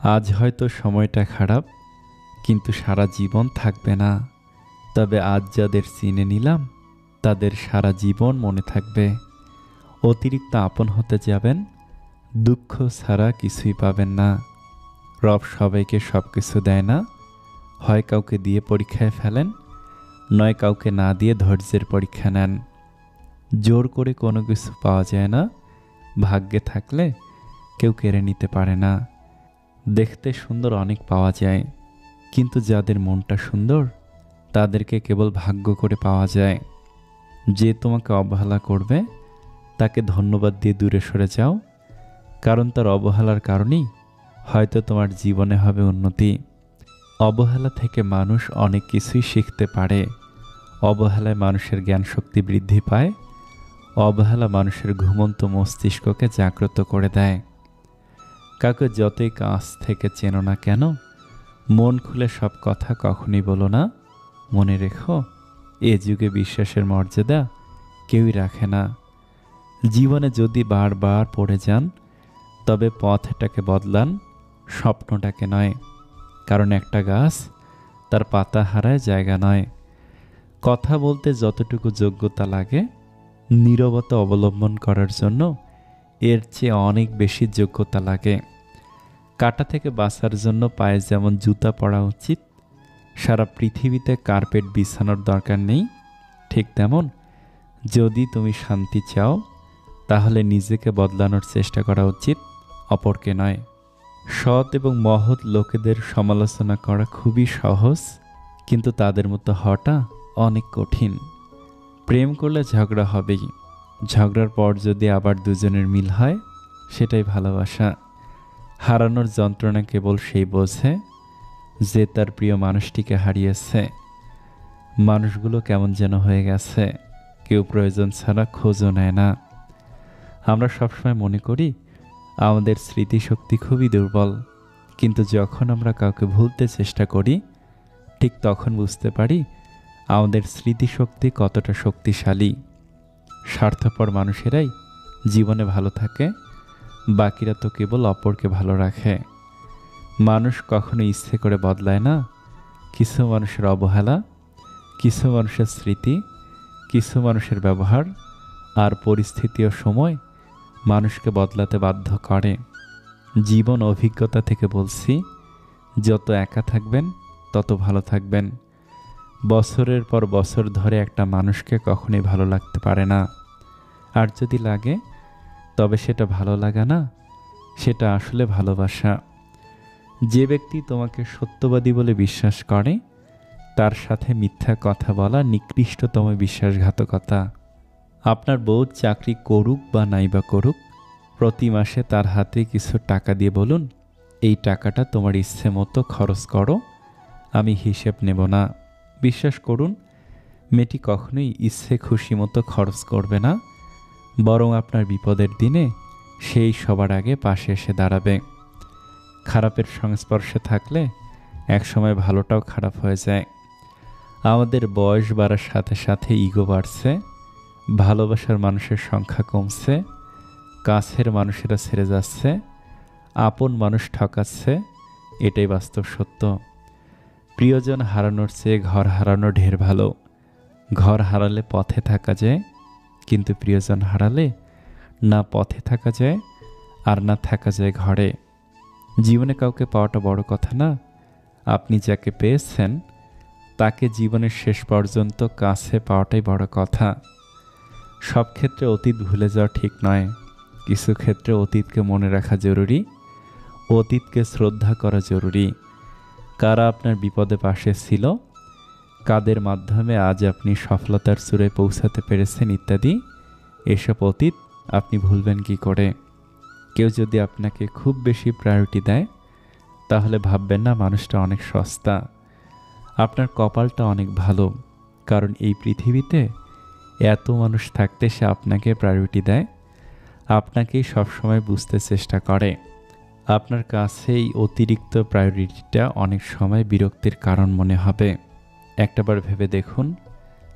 আজ হয়তো সময়টা খারাপ, কিন্তু সারা জীবন থাকবে না। তবে আজ যাদের চিনে নিলাম, তাদের সারা জীবন মনে থাকবে। অতিরিক্ত আপন হতে যাবেন, দুঃখ ছাড়া কিছুই পাবেন না। রব সবাইকে সব কিছু দেয় না। হয় কাউকে দিয়ে পরীক্ষায় ফেলেন, নয় কাউকে না দিয়ে ধৈর্যের পরীক্ষা নেন। জোর করে কোনো কিছু পাওয়া যায় না। ভাগ্যে থাকলে কেউ কেড়ে নিতে পারে না। দেখতে সুন্দর অনেক পাওয়া যায়, কিন্তু যাদের মনটা সুন্দর তাদেরকে কেবল ভাগ্য করে পাওয়া যায়। যে তোমাকে অবহেলা করবে তাকে ধন্যবাদ দিয়ে দূরে সরে যাও, কারণ তার অবহেলার কারণেই হয়তো তোমার জীবনে হবে উন্নতি। অবহেলা থেকে মানুষ অনেক কিছুই শিখতে পারে। অবহেলায় মানুষের জ্ঞান শক্তি বৃদ্ধি পায়। অবহেলা মানুষের ঘুমন্ত মস্তিষ্ককে জাগ্রত করে দেয়। কাউকে যতই কাছ থেকে চেনো না কেন, মন খুলে সব কথা কখনই বলো না। মনে রেখো, এ যুগে বিশ্বাসের মর্যাদা কেউই রাখে না। জীবনে যদি বারবার পড়ে যান, তবে পথটাকে বদলান, স্বপ্নটাকে নয়। কারণ একটা গাছ তার পাতা হারায় জায়গা নয়। কথা বলতে যতটুকু যোগ্যতা লাগে, নীরবতা অবলম্বন করার জন্য এর চেয়ে অনেক বেশি যোগ্যতা লাগে। কাঁটা থেকে বাঁচার জন্য পায়ে যেমন জুতা পরা উচিত, সারা পৃথিবীতে কার্পেট বিছানোর দরকার নেই। ঠিক তেমন, যদি তুমি শান্তি চাও, তাহলে নিজেকে বদলানোর চেষ্টা করা উচিত, অপরকে নয়। সৎ এবং মহৎ লোকেদের সমালোচনা করা খুবই সহজ, কিন্তু তাদের মতো হওয়াটা অনেক কঠিন। প্রেম করলে ঝগড়া হবেই। ঝগড়ার পর যদি আবার দুজনের মিল হয়, সেটাই ভালোবাসা। হারানোর যন্ত্রণা কেবল সেই বোঝে যে তার প্রিয় মানুষটিকে হারিয়েছে। মানুষগুলো কেমন যেন হয়ে গেছে, কেউ প্রয়োজন ছাড়া খোঁজও নেয় না। আমরা সবসময় মনে করি আমাদের স্মৃতিশক্তি খুবই দুর্বল, কিন্তু যখন আমরা কাউকে ভুলতে চেষ্টা করি, ঠিক তখন বুঝতে পারি আমাদের স্মৃতিশক্তি কতটা শক্তিশালী। স্বার্থপর মানুষেরাই জীবনে ভালো থাকে, বাকিরা তো কেবল অপরকে ভালো রাখে। মানুষ কখনো ইচ্ছে করে বদলায় না। কিছু মানুষের অবহেলা, কিছু মানুষের স্মৃতি, কিছু মানুষের ব্যবহার আর পরিস্থিতি ও সময় মানুষকে বদলাতে বাধ্য করে। জীবন অভিজ্ঞতা থেকে বলছি, যত একা থাকবেন তত ভালো থাকবেন। বছরের পর বছর ধরে একটা মানুষকে কখনোই ভালো লাগতে পারে না। আর যদি লাগে, তবে সেটা ভালো লাগা না, সেটা আসলে ভালোবাসা। যে ব্যক্তি তোমাকে সত্যবাদী বলে বিশ্বাস করে, তার সাথে মিথ্যা কথা বলা নিকৃষ্টতম বিশ্বাসঘাতকতা। আপনার বউ চাকরি করুক বা নাই বা করুক, প্রতি মাসে তার হাতে কিছু টাকা দিয়ে বলুন, এই টাকাটা তোমার ইচ্ছে মতো খরচ করো, আমি হিসেব নেব না। বিশ্বাস করুন, মেয়েটি কখনোই ইচ্ছে খুশি মতো খরচ করবে না, বরং আপনার বিপদের দিনে সেই সবার আগে পাশে এসে দাঁড়াবে। খারাপের সংস্পর্শে থাকলে একসময় ভালোটাও খারাপ হয়ে যায়। আমাদের বয়স বাড়ার সাথে সাথে ইগো বাড়ছে, ভালোবাসার মানুষের সংখ্যা কমছে, কাছের মানুষেরা ছেড়ে যাচ্ছে, আপন মানুষ ঠকাচ্ছে। এটাই বাস্তব সত্য। প্রিয়জন হারানোর চেয়ে ঘর হারানো ঢের ভালো। ঘর হারালে পথে থাকা যায়, কিন্তু প্রিয়জন হারালে না পথে থাকা যায় আর না থাকা যায় ঘরে। জীবনে কাউকে পাওয়াটা বড় কথা না, আপনি যাকে পেয়েছেন তাকে জীবনের শেষ পর্যন্ত কাছে পাওয়াটাই বড় কথা। সব ক্ষেত্রে অতীত ভুলে যাওয়া ঠিক নয়। কিছু ক্ষেত্রে অতীতকে মনে রাখা জরুরি, অতীতকে শ্রদ্ধা করা জরুরি। কারা আপনার বিপদে পাশে ছিল, কাদের মাধ্যমে আজ আপনি সফলতার চূড়ায় পৌঁছাতে পেরেছেন ইত্যাদি, এসব অতীত আপনি ভুলবেন কি করে? কেউ যদি আপনাকে খুব বেশি প্রায়োরিটি দেয়, তাহলে ভাববেন না মানুষটা অনেক সস্তা। আপনার কপালটা অনেক ভালো, কারণ এই পৃথিবীতে এত মানুষ থাকতে সে আপনাকে প্রায়োরিটি দেয়, আপনাকেই সবসময় বুঝতে চেষ্টা করে। আপনার কাছে এই অতিরিক্ত প্রায়োরিটিটা অনেক সময় বিরক্তির কারণ মনে হবে। একটাবার ভেবে দেখুন,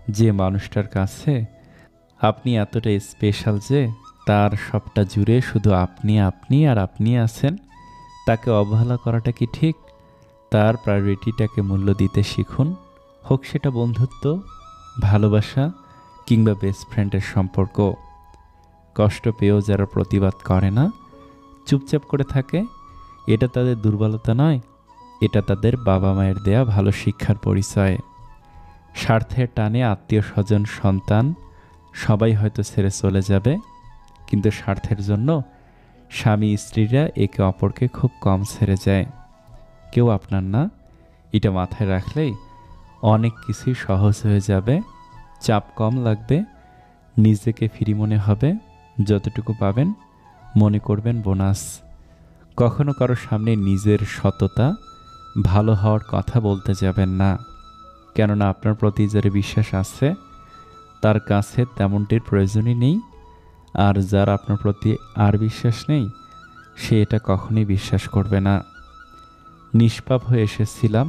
যে মানুষটার কাছে আপনি এতটা স্পেশাল যে তার সবটা জুড়ে শুধু আপনি আর আপনি আছেন, তাকে অবহেলা করাটা কি ঠিক? তার প্রায়োরিটিটাকে মূল্য দিতে শিখুন, হোক সেটা বন্ধুত্ব, ভালোবাসা কিংবা বেস্ট ফ্রেন্ডের সম্পর্ক। কষ্ট পেয়েও যারা প্রতিবাদ করে না, চুপচাপ করে থাকে, এটা তাদের দুর্বলতা নয়, এটা তাদের বাবা মায়ের দেয়া ভালো শিক্ষার পরিচয়। স্বার্থের টানে আত্মীয় স্বজন, সন্তান সবাই হয়তো ছেড়ে চলে যাবে, কিন্তু স্বার্থের জন্য স্বামী স্ত্রীরা একে অপরকে খুব কম ছেড়ে যায়। কেউ আপনার না, এটা মাথায় রাখলেই অনেক কিছুই সহজ হয়ে যাবে, চাপ কম লাগবে, নিজেকে ফ্রি মনে হবে। যতটুকু পাবেন মনে করবেন বোনাস। কখনো কারো সামনে নিজের সততা, ভালো হওয়ার কথা বলতে যাবেন না, কেননা আপনার প্রতি যার বিশ্বাস আছে তার কাছে তেমনটির প্রয়োজনই নেই। আর যার আপনার প্রতি আর বিশ্বাস নেই, সে এটা কখনোই বিশ্বাস করবে না। নিষ্পাপ হয়ে এসেছিলাম,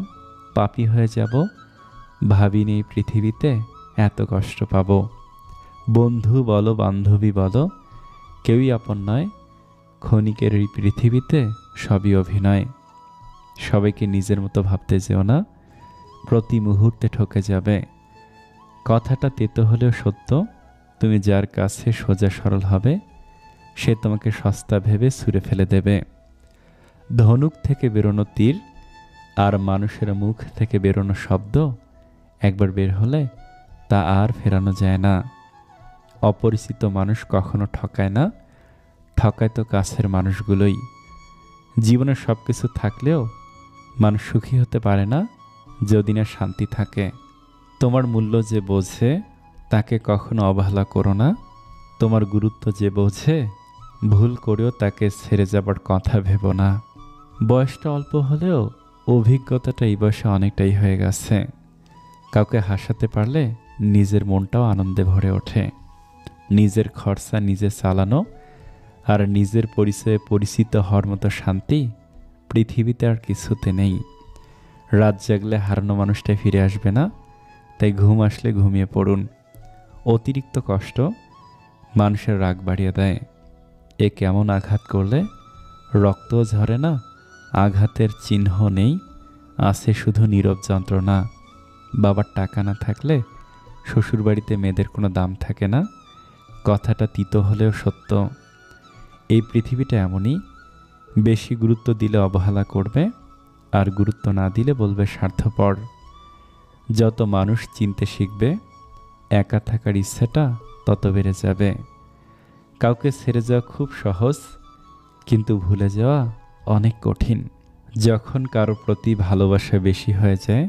পাপী হয়ে যাব, ভাবিনি এই পৃথিবীতে এত কষ্ট পাব। বন্ধু বলো, বান্ধবী বলো, কেউই আপন নয়, ক্ষণিকের এই পৃথিবীতে সবই অভিনয়। সবাইকে নিজের মতো ভাবতে যেও না, প্রতি মুহূর্তে ঠকে যাবে। কথাটা তেতো হলেও সত্য, তুমি যার কাছে সোজা সরল হবে, সে তোমাকে সস্তা ভেবে ছুঁড়ে ফেলে দেবে। ধনুক থেকে বেরোনো তীর আর মানুষের মুখ থেকে বেরোনো শব্দ একবার বের হলে তা আর ফেরানো যায় না। অপরিচিত মানুষ কখনো ঠকায় না, ঠকায় তো কাছের মানুষগুলোই। জীবনে সব কিছু থাকলেও মানুষ সুখী হতে পারে না যদি না শান্তি থাকে। তোমার মূল্য যে বোঝে তাকে কখনো অবহেলা করো না। তোমার গুরুত্ব যে বোঝে ভুল করেও তাকে ছেড়ে যাবার কথা ভেবো না। বয়সটা অল্প হলেও অভিজ্ঞতাটা এই বয়সে অনেকটাই হয়ে গেছে। কাউকে হাসাতে পারলে নিজের মনটাও আনন্দে ভরে ওঠে। নিজের খরচা নিজে চালানো আর নিজের পরিচয়ে পরিচিত হওয়ার মতো শান্তি পৃথিবীতে আর কিছুতে নেই। রাত জাগলে হারানো মানুষটাই ফিরে আসবে না, তাই ঘুম আসলে ঘুমিয়ে পড়ুন। অতিরিক্ত কষ্ট মানুষের রাগ বাড়িয়ে দেয়। এ কেমন আঘাত করলে রক্তও ঝরে না, আঘাতের চিহ্ন নেই, আছে শুধু নীরব যন্ত্রণা। বাবার টাকা না থাকলে শ্বশুরবাড়িতে মেয়েদের কোনো দাম থাকে না, কথাটা তিতো হলেও সত্য। এই পৃথিবীটা এমনই, বেশি গুরুত্ব দিলে অবহেলা করবে, আর গুরুত্ব না দিলে বলবে স্বার্থপর। যত মানুষ চিনতে শিখবে, একা থাকার ইচ্ছেটা তত বেড়ে যাবে। কাউকে ছেড়ে যাওয়া খুব সহজ, কিন্তু ভুলে যাওয়া অনেক কঠিন। যখন কারো প্রতি ভালোবাসা বেশি হয়ে যায়,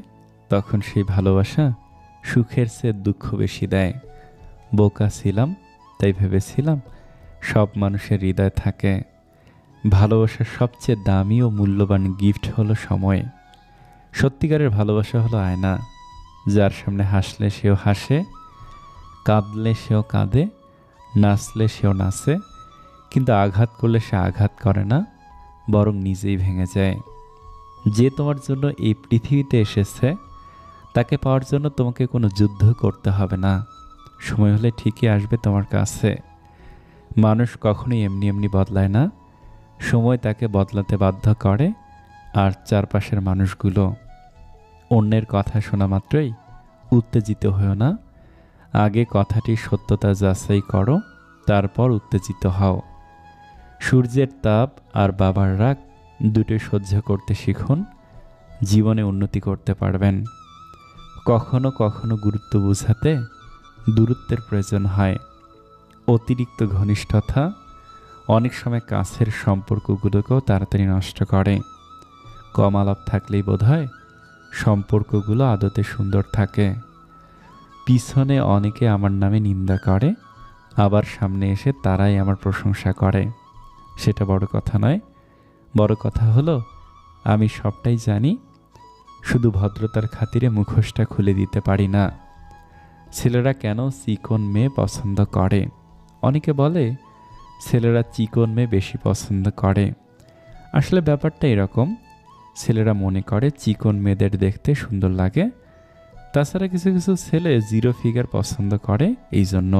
তখন সেই ভালোবাসা সুখের চেয়ে দুঃখ বেশি দেয়। বোকা ছিলাম, তাই ভেবেছিলাম সব মানুষের হৃদয় থাকে। ভালোবাসার সবচেয়ে দামি ও মূল্যবান গিফট হলো সময়। সত্যিকারের ভালোবাসা হলো আয়না, যার সামনে হাসলে সেও হাসে, কাঁদলে সেও কাঁদে, নাচলে সেও নাচে, কিন্তু আঘাত করলে সে আঘাত করে না, বরং নিজেই ভেঙে যায়। যে তোমার জন্য এই পৃথিবীতে এসেছে, তাকে পাওয়ার জন্য তোমাকে কোনো যুদ্ধ করতে হবে না। সময় হলে ঠিকই আসবে তোমার কাছে। মানুষ কখনোই এমনি এমনি বদলায় না, সময় তাকে বদলাতে বাধ্য করে। আর চারপাশের মানুষগুলো, অন্যের কথা শোনা মাত্রই উত্তেজিত হও না, আগে কথাটির সত্যতা যাচাই করো, তারপর উত্তেজিত হও। সূর্যের তাপ আর বাবার রাগ দুটোই সহ্য করতে শিখুন, জীবনে উন্নতি করতে পারবেন। কখনো কখনো গুরুত্ব বোঝাতে দূরত্বের প্রয়োজন হয়। অতিরিক্ত ঘনিষ্ঠতা অনেক সময় কাছের সম্পর্কগুলোকেও তাড়াতাড়ি নষ্ট করে। কম আলাপ থাকলেই বোধহয় সম্পর্কগুলো আদতে সুন্দর থাকে। পিছনে অনেকে আমার নামে নিন্দা করে, আবার সামনে এসে তারাই আমার প্রশংসা করে। সেটা বড় কথা নয়, বড় কথা হলো আমি সবটাই জানি, শুধু ভদ্রতার খাতিরে মুখোশটা খুলে দিতে পারি না। ছেলেরা কেন চিকন মেয়ে পছন্দ করে? অনেকে বলে ছেলেরা চিকন মেয়ে বেশি পছন্দ করে। আসলে ব্যাপারটা এরকম, ছেলেরা মনে করে চিকন মেয়েদের দেখতে সুন্দর লাগে। তাছাড়া কিছু কিছু ছেলে জিরো ফিগার পছন্দ করে এই জন্য।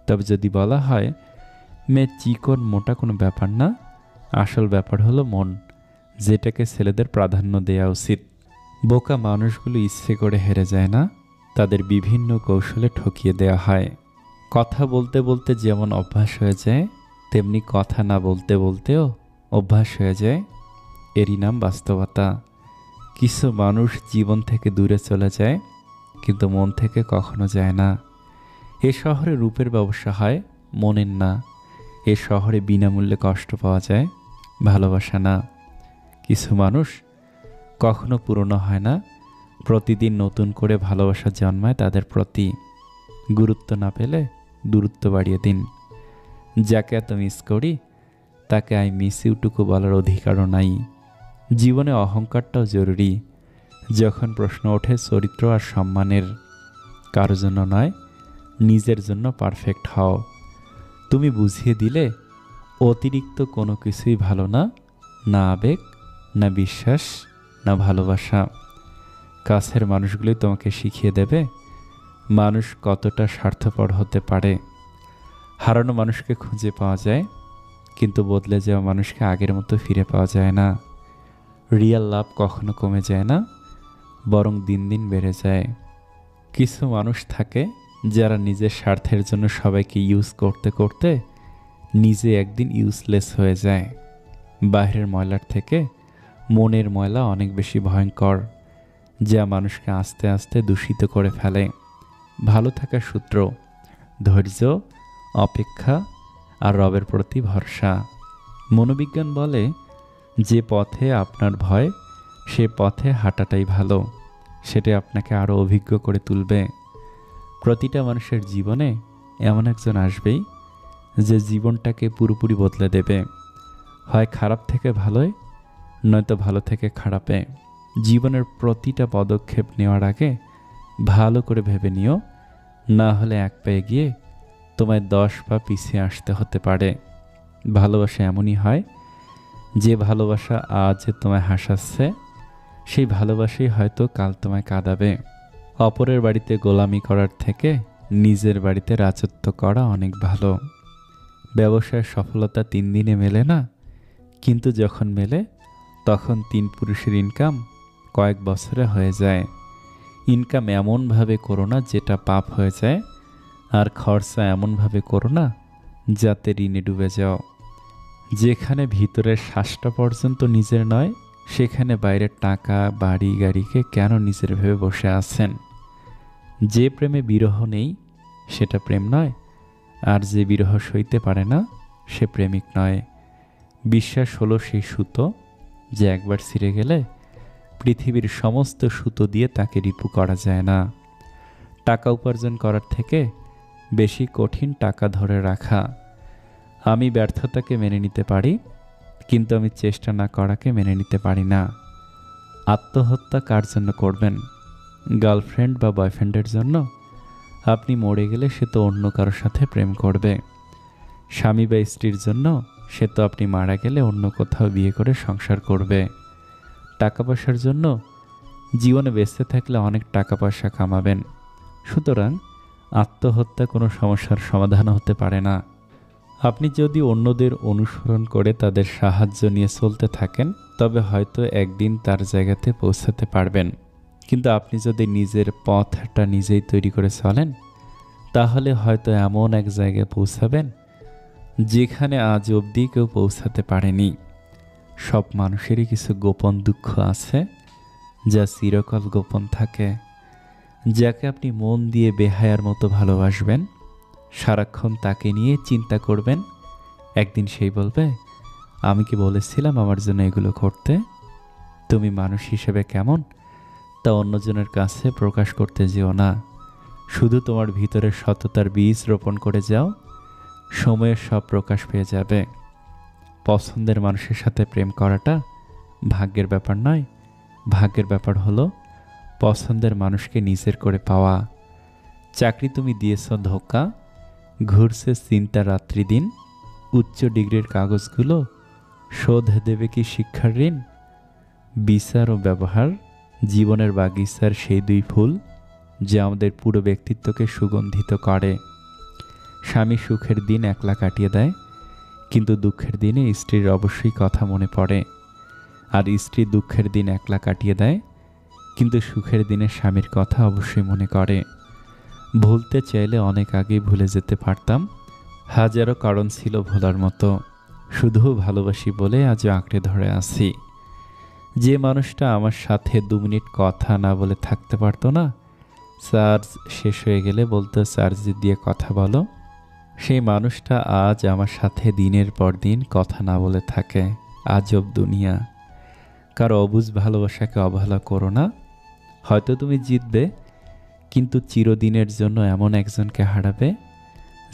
তবে যদি বলা হয় মেয়ে চিকন মোটা কোনো ব্যাপার না, আসল ব্যাপার হলো মন। যেটাকে ছেলেদের প্রাধান্য দেওয়া উচিত। বোকা মানুষগুলো ইচ্ছে করে হেরে যায় না, তাদের বিভিন্ন কৌশলে ঠকিয়ে দেওয়া হয়। কথা বলতে বলতে যেমন অভ্যাস হয়ে যায়, তেমনি কথা না বলতে বলতেও অভ্যাস হয়ে যায়। এরই নাম বাস্তবতা। কিছু মানুষ জীবন থেকে দূরে চলে যায়, কিন্তু মন থেকে কখনো যায় না। এ শহরে রূপের ব্যবসা হয়, মনের না। এ শহরে বিনামূল্যে কষ্ট পাওয়া যায়, ভালোবাসা না। কিছু মানুষ কখনো পুরনো হয় না, প্রতিদিন নতুন করে ভালোবাসা জন্মায় তাদের প্রতি। গুরুত্ব না পেলে দূরত্ব বাড়িয়ে দিন। যাকে এত মিস করি তাকে আই মিস ইউটুকু বলার অধিকারও নাই। জীবনে অহংকারটাও জরুরি। যখন প্রশ্ন ওঠে চরিত্র আর সম্মানের, কারো জন্য নয়, নিজের জন্য পারফেক্ট হও। তুমি বুঝিয়ে দিলে অতিরিক্ত কোনো কিছুই ভালো না, না আবেগ, না বিশ্বাস, না ভালোবাসা। কাছের মানুষগুলি তোমাকে শিখিয়ে দেবে মানুষ কতটা স্বার্থপর হতে পারে। হারানো মানুষকে খুঁজে পাওয়া যায়, কিন্তু বদলে যাওয়া মানুষকে আগের মতো ফিরে পাওয়া যায় না। রিয়েল লাভ কখনো কমে যায় না, বরং দিন দিন বেড়ে যায়। কিছু মানুষ থাকে যারা নিজের স্বার্থের জন্য সবাইকে ইউজ করতে করতে নিজে একদিন ইউজলেস হয়ে যায়। বাইরের ময়লার থেকে মনের ময়লা অনেক বেশি ভয়ঙ্কর, যা মানুষকে আস্তে আস্তে দূষিত করে ফেলে। ভালো থাকার সূত্র: ধৈর্য, অপেক্ষা আর রবের প্রতি ভরসা। মনোবিজ্ঞান বলে, যে পথে আপনার ভয় সে পথে হাঁটাটাই ভালো। সেটা আপনাকে আরও অভিজ্ঞ করে তুলবে। প্রতিটা মানুষের জীবনে এমন একজন আসবেই যে জীবনটাকে পুরোপুরি বদলে দেবে, হয় খারাপ থেকে ভালোয়, নয়তো ভালো থেকে খারাপে। জীবনের প্রতিটা পদক্ষেপ নেওয়ার আগে ভালো করে ভেবে নিও, না হলে এক পা এগিয়ে তোমায় 10 পা পিছিয়ে আসতে হতে পারে। ভালোবাসা এমনই হয়, যে ভালোবাসা আজ তোমায় হাসাচ্ছে, সেই ভালোবাসাই হয়তো কাল তোমায় কাঁদাবে। অপরের বাড়িতে গোলামি করার থেকে নিজের বাড়িতে রাজত্ব করা অনেক ভালো। ব্যবসায় সফলতা 3 দিনে মেলে না, কিন্তু যখন মেলে তখন 3 পুরুষের ইনকাম কয়েক বছরে হয়ে যায়। ইনকাম এমনভাবে করো না যেটা পাপ হয়ে যায়, আর খরচা এমনভাবে করো না যাতে ঋণে ডুবে যাও। যেখানে ভিতরের শ্বাসটা পর্যন্ত নিজের নয়, সেখানে বাইরের টাকা, বাড়ি, গাড়িকে কেন নিজের ভেবে বসে আছেন? যে প্রেমে বিরহ নেই সেটা প্রেম নয়, আর যে বিরহ সইতে পারে না সে প্রেমিক নয়। বিশ্বাস হলো সেই সুতো, যে একবার ছিঁড়ে গেলে পৃথিবীর সমস্ত সুতো দিয়ে তাকে রিপু করা যায় না। টাকা উপার্জন করার থেকে বেশি কঠিন টাকা ধরে রাখা। আমি ব্যর্থতাকে মেনে নিতে পারি, কিন্তু আমি চেষ্টা না করাকে মেনে নিতে পারি না। আত্মহত্যা কার জন্য করবেন? গার্লফ্রেন্ড বা বয়ফ্রেন্ডের জন্য? আপনি মরে গেলে সে তো অন্য কারোর সাথে প্রেম করবে। স্বামী বা স্ত্রীর জন্য? সে তো আপনি মারা গেলে অন্য কোথাও বিয়ে করে সংসার করবে। টাকা পয়সার জন্য? জীবনে বেঁচে থাকলে অনেক টাকা পয়সা কামাবেন। সুতরাং আত্মহত্যা কোনো সমস্যার সমাধান হতে পারে না। আপনি যদি অন্যদের অনুসরণ করে তাদের সাহায্য নিয়ে চলতে থাকেন, তবে হয়তো একদিন তার জায়গাতে পৌঁছাতে পারবেন। কিন্তু আপনি যদি নিজের পথটা নিজেই তৈরি করে চলেন, তাহলে হয়তো এমন এক জায়গায় পৌঁছাবেন যেখানে আজ অবধি কেউ পৌঁছাতে পারেনি। সব মানুষেরই কিছু গোপন দুঃখ আছে, যা চিরকাল গোপন থাকে। যাকে আপনি মন দিয়ে বেহায়ার মতো ভালোবাসবেন, সারাক্ষণ তাকে নিয়ে চিন্তা করবেন, একদিন সেই বলবে, আমি কি বলেছিলাম আমার জন্য এগুলো করতে? তুমি মানুষ হিসেবে কেমন তা অন্যজনের কাছে প্রকাশ করতে যেও না। শুধু তোমার ভিতরে সততার বীজ রোপণ করে যাও, সময়ের সব প্রকাশ পেয়ে যাবে। পছন্দের মানুষের সাথে প্রেম করাটা ভাগ্যের ব্যাপার নয়। ভাগ্যের ব্যাপার হলো পছন্দের মানুষকে নিজের করে পাওয়া। চাকরি তুমি দিয়েছ ধোঁকা, ঘুরছে চিন্তা রাত্রি দিন। উচ্চ ডিগ্রির কাগজগুলো শোধ দেবে কি শিক্ষার ঋণ? বিচার ও ব্যবহার জীবনের বাগিচার সেই 2 ফুল, যা আমাদের পুরো ব্যক্তিত্বকে সুগন্ধিত করে। স্বামী সুখের দিন একলা কাটিয়ে দেয়, কিন্তু দুঃখের দিনে স্ত্রীর অবশ্যই কথা মনে পড়ে। আর স্ত্রী দুঃখের দিন একলা কাটিয়ে দেয়, কিন্তু সুখের দিনে স্বামীর কথা অবশ্যই মনে করে। ভুলতে চাইলে অনেক আগেই ভুলে যেতে পারতাম, হাজারো কারণ ছিল ভোলার মতো, শুধু ভালোবাসি বলে আজও আঁকড়ে ধরে আছি। যে মানুষটা আমার সাথে 2 মিনিট কথা না বলে থাকতে পারতো না, চার্জ শেষ হয়ে গেলে বলতো চার্জ দিয়ে কথা বলো, সেই মানুষটা আজ আমার সাথে দিনের পর দিন কথা না বলে থাকে। আজব দুনিয়া। কারো অবুঝ ভালোবাসাকে অবহেলা করো না। হয়তো তুমি জিতবে, কিন্তু চিরদিনের জন্য এমন একজনকে হারাবে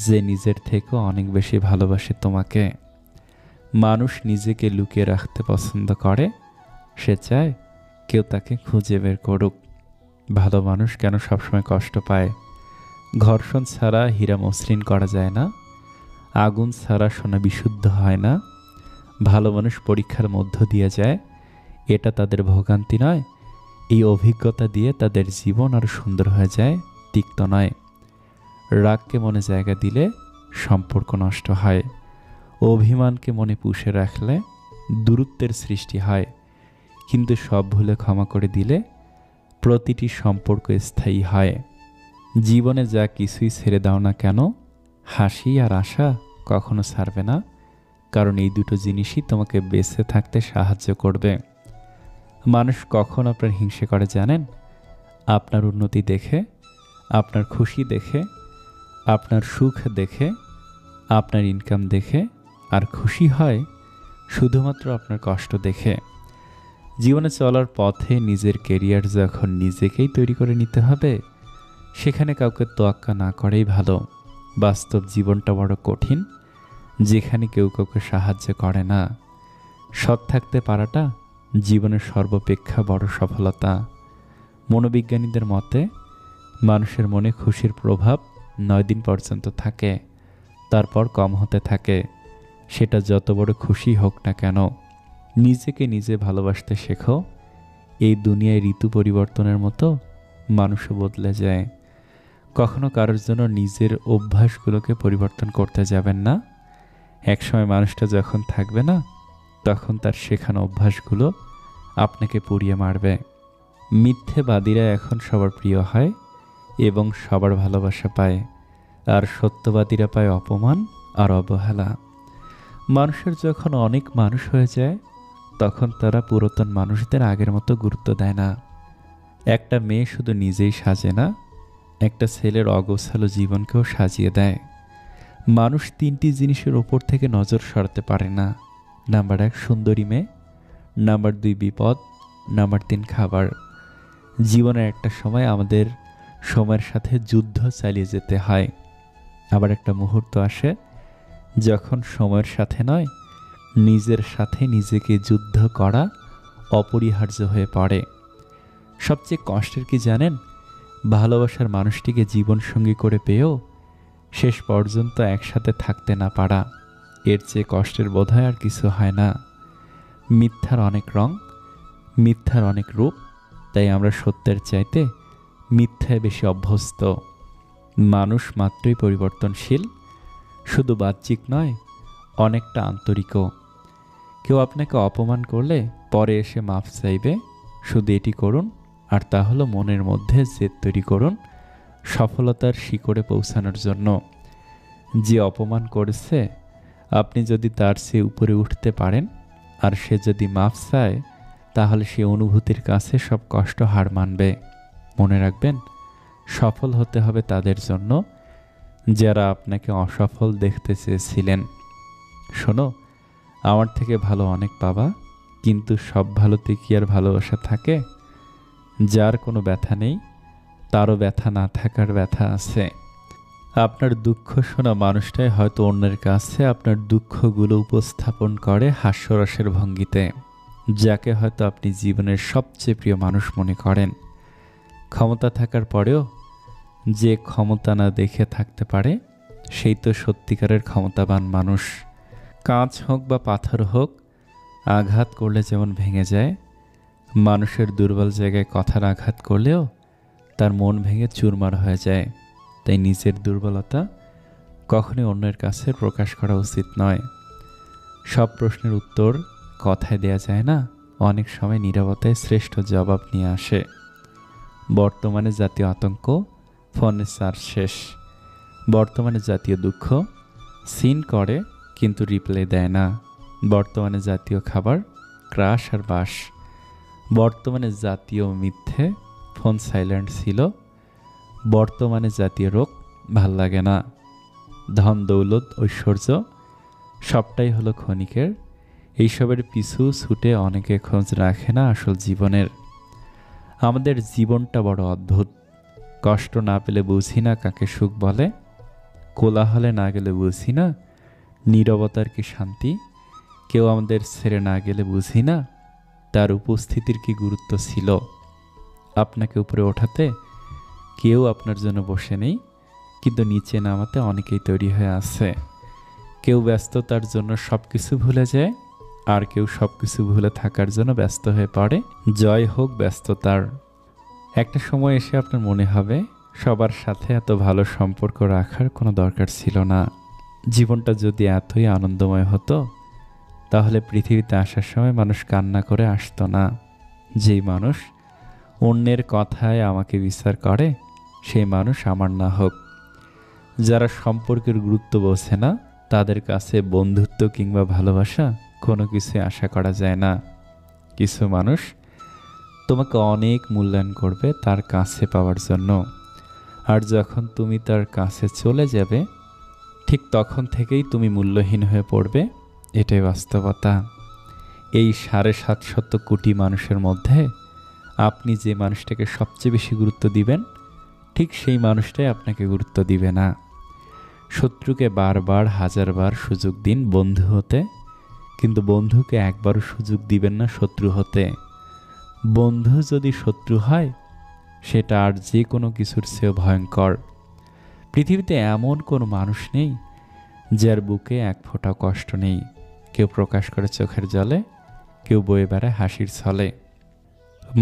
যে নিজের থেকেও অনেক বেশি ভালোবাসে তোমাকে। মানুষ নিজেকে লুকিয়ে রাখতে পছন্দ করে, সে চায় কেউ তাকে খুঁজে বের করুক। ভালো মানুষ কেন সবসময় কষ্ট পায়? ঘর্ষণ ছাড়া হীরা মসৃণ করা যায় না, আগুন ছাড়া সোনা বিশুদ্ধ হয় না। ভালো মানুষ পরীক্ষার মধ্য দিয়ে যায়, এটা তাদের ভোগান্তি নয়, এই অভিজ্ঞতা দিয়ে তাদের জীবন আরও সুন্দর হয়ে যায়, তিক্ত নয়। রাগকে মনে জায়গা দিলে সম্পর্ক নষ্ট হয়, অভিমানকে মনে পুষে রাখলে দূরত্বের সৃষ্টি হয়, কিন্তু সব ভুলে ক্ষমা করে দিলে প্রতিটি সম্পর্ক স্থায়ী হয়। জীবনে যা কিছুই ছেড়ে দাও না কেন, হাসি আর আশা কখনো ছাড়বে না, কারণ এই দুটো জিনিসই তোমাকে বেঁচে থাকতে সাহায্য করবে। মানুষ কখন আপনার হিংসে করে জানেন? আপনার উন্নতি দেখে, আপনার খুশি দেখে, আপনার সুখ দেখে, আপনার ইনকাম দেখে, আর খুশি হয় শুধুমাত্র আপনার কষ্ট দেখে। জীবনে চলার পথে নিজের কেরিয়ার যখন নিজেকেই তৈরি করে নিতে হবে, সেখানে কাউকে তোয়াক্কা না করাই ভালো। বাস্তব জীবনটা বড় কঠিন, যেখানে কেউ কাউকে সাহায্য করে না। সৎ থাকতে পারাটা জীবনের সর্বাপেক্ষা বড় সফলতা। মনোবিজ্ঞানীদের মতে মানুষের মনে খুশির প্রভাব 9 দিন পর্যন্ত থাকে, তারপর কম হতে থাকে। সেটা যত বড় খুশি হোক না কেন, নিজেকে নিজে ভালোবাসতে শেখো। এই দুনিয়ায় ঋতু পরিবর্তনের মতো মানুষও বদলে যায়। কখনো কারোর জন্য নিজের অভ্যাসগুলোকে পরিবর্তন করতে যাবেন না। একসময় মানুষটা যখন থাকবে না, তখন তার শেখানো অভ্যাসগুলো আপনাকে পুড়িয়ে মারবে। মিথ্যেবাদীরা এখন সবার প্রিয় হয় এবং সবার ভালোবাসা পায়, আর সত্যবাদীরা পায় অপমান আর অবহেলা। মানুষের যখন অনেক মানুষ হয়ে যায়, তখন তারা পুরাতন মানুষদের আগের মতো গুরুত্ব দেয় না। একটা মেয়ে শুধু নিজেই সাজে না, একটা ছেলের অগোছালো জীবনকেও সাজিয়ে দেয়। মানুষ 3টি জিনিসের ওপর থেকে নজর সরাতে পারে না। নাম্বার 1 সুন্দরী মেয়ে, নাম্বার 2 বিপদ, নাম্বার 3 খাবার। জীবনের একটা সময় আমাদের সময়ের সাথে যুদ্ধ চালিয়ে যেতে হয়, আবার একটা মুহূর্ত আসে যখন সময়ের সাথে নয়, নিজের সাথে নিজেকে যুদ্ধ করা অপরিহার্য হয়ে পড়ে। সবচেয়ে কষ্টের কি জানেন? ভালোবাসার মানুষটিকে জীবনসঙ্গী করে পেয়েও শেষ পর্যন্ত একসাথে থাকতে না পারা। এর চেয়ে কষ্টের বোধহয় আর কিছু হয় না। মিথ্যার অনেক রং, মিথ্যার অনেক রূপ, তাই আমরা সত্যের চাইতে মিথ্যায় বেশি অভ্যস্ত। মানুষ মাত্রই পরিবর্তনশীল, শুধু বাহ্যিক নয়, অনেকটা আন্তরিকও। কেউ আপনাকে অপমান করলে পরে এসে মাফ চাইবে, শুধু এটি করুন, আর তা হলো মনের মধ্যে জেদ তৈরি করুন সফলতার শিখরে পৌঁছানোর জন্য। যে অপমান করেছে, আপনি যদি তার চেয়ে উপরে উঠতে পারেন আর সে যদি মাফ চায়, তাহলে সে অনুভূতির কাছে সব কষ্ট হার মানবে। মনে রাখবেন, সফল হতে হবে তাদের জন্য যারা আপনাকে অসফল দেখতে চেয়েছিলেন। শোনো, আমার থেকে ভালো অনেক পাবা, কিন্তু সব ভালোতে কি আর ভালোবাসা থাকে? যার কোনো ব্যথা নেই, তারও ব্যথা না থাকার ব্যথা আছে। আপনার দুঃখ শোনা মানুষটাই হয়তো অন্যের কাছে আপনার দুঃখগুলো উপস্থাপন করে হাস্যরসের ভঙ্গিতে, যাকে হয়তো আপনি জীবনের সবচেয়ে প্রিয় মানুষ মনে করেন। ক্ষমতা থাকার পরেও যে ক্ষমতা না দেখে থাকতে পারে, সেই তো সত্যিকারের ক্ষমতাবান মানুষ। কাঁচ হোক বা পাথর হোক, আঘাত করলে যেমন ভেঙে যায়, মানুষের দুর্বল জায়গায় কথার আঘাত করলেও তার মন ভেঙে চুরমার হয়ে যায়। তাই নিজের দুর্বলতা কখনোই অন্যের কাছে প্রকাশ করা উচিত নয়। সব প্রশ্নের উত্তর কথায় দেয়া যায় না, অনেক সময় নীরবতায় শ্রেষ্ঠ জবাব নিয়ে আসে। বর্তমানে জাতীয় আতঙ্ক, ফোনের চার্জ শেষ। বর্তমানে জাতীয় দুঃখ, সিন করে কিন্তু রিপ্লাই দেয় না। বর্তমানে জাতীয় খাবার, ক্রাশ আর বাস। বর্তমানে জাতীয় মিথ্যে, ফোন সাইলেন্ট ছিল। বর্তমানে জাতীয় রোগ, ভাল লাগে না। ধন দৌলত ঐশ্বর্য সবটাই হলো ক্ষণিকের। এইসবের পিছু ছুটে অনেকে খোঁজ রাখে না আসল জীবনের। আমাদের জীবনটা বড় অদ্ভুত। কষ্ট না পেলে বুঝি না কাকে সুখ বলে। কোলাহলে না গেলে বুঝি না নীরবতার কি শান্তি। কেউ আমাদের ছেড়ে না গেলে বুঝি না তার উপস্থিতির কি গুরুত্ব ছিল। আপনাকে উপরে ওঠাতে কেউ আপনার জন্য বসে নেই, কিন্তু নিচে নামাতে অনেকেই তৈরি হয়ে আছে। কেউ ব্যস্ততার জন্য সব কিছু ভুলে যায়, আর কেউ সব কিছু ভুলে থাকার জন্য ব্যস্ত হয়ে পড়ে। জয় হোক ব্যস্ততার। একটা সময় এসে আপনার মনে হবে সবার সাথে এত ভালো সম্পর্ক রাখার কোনো দরকার ছিল না। জীবনটা যদি এতই আনন্দময় হতো তাহলে পৃথিবীতে আসার সময় মানুষ কান্না করে আসতো না। যেই মানুষ অন্যের কথায় আমাকে বিচার করে সেই মানুষ আমার না হোক। যারা সম্পর্কের গুরুত্ব বোঝে না তাদের কাছে বন্ধুত্ব কিংবা ভালোবাসা কোনো কিছু আশা করা যায় না। কিছু মানুষ তোমাকে অনেক মূল্যায়ন করবে তার কাছে পাওয়ার জন্য, আর যখন তুমি তার কাছে চলে যাবে ঠিক তখন থেকেই তুমি মূল্যহীন হয়ে পড়বে। এটাই বাস্তবতা। এই 750 কোটি মানুষের মধ্যে আপনি যে মানুষটাকে সবচেয়ে বেশি গুরুত্ব দিবেন ঠিক সেই মানুষটাই আপনাকে গুরুত্ব দিবে না। শত্রুকে বারবার হাজারবার সুযোগ দিন বন্ধু হতে, কিন্তু বন্ধুকে একবারও সুযোগ দিবেন না শত্রু হতে। বন্ধু যদি শত্রু হয় সেটা আর যে কোনো কিছুর চেয়েও ভয়ঙ্কর। পৃথিবীতে এমন কোনো মানুষ নেই যার বুকে এক ফোঁটা কষ্ট নেই। কেউ প্রকাশ করে চোখের জলে, কেউ বয়ে বেড়ায় হাসির ছলে।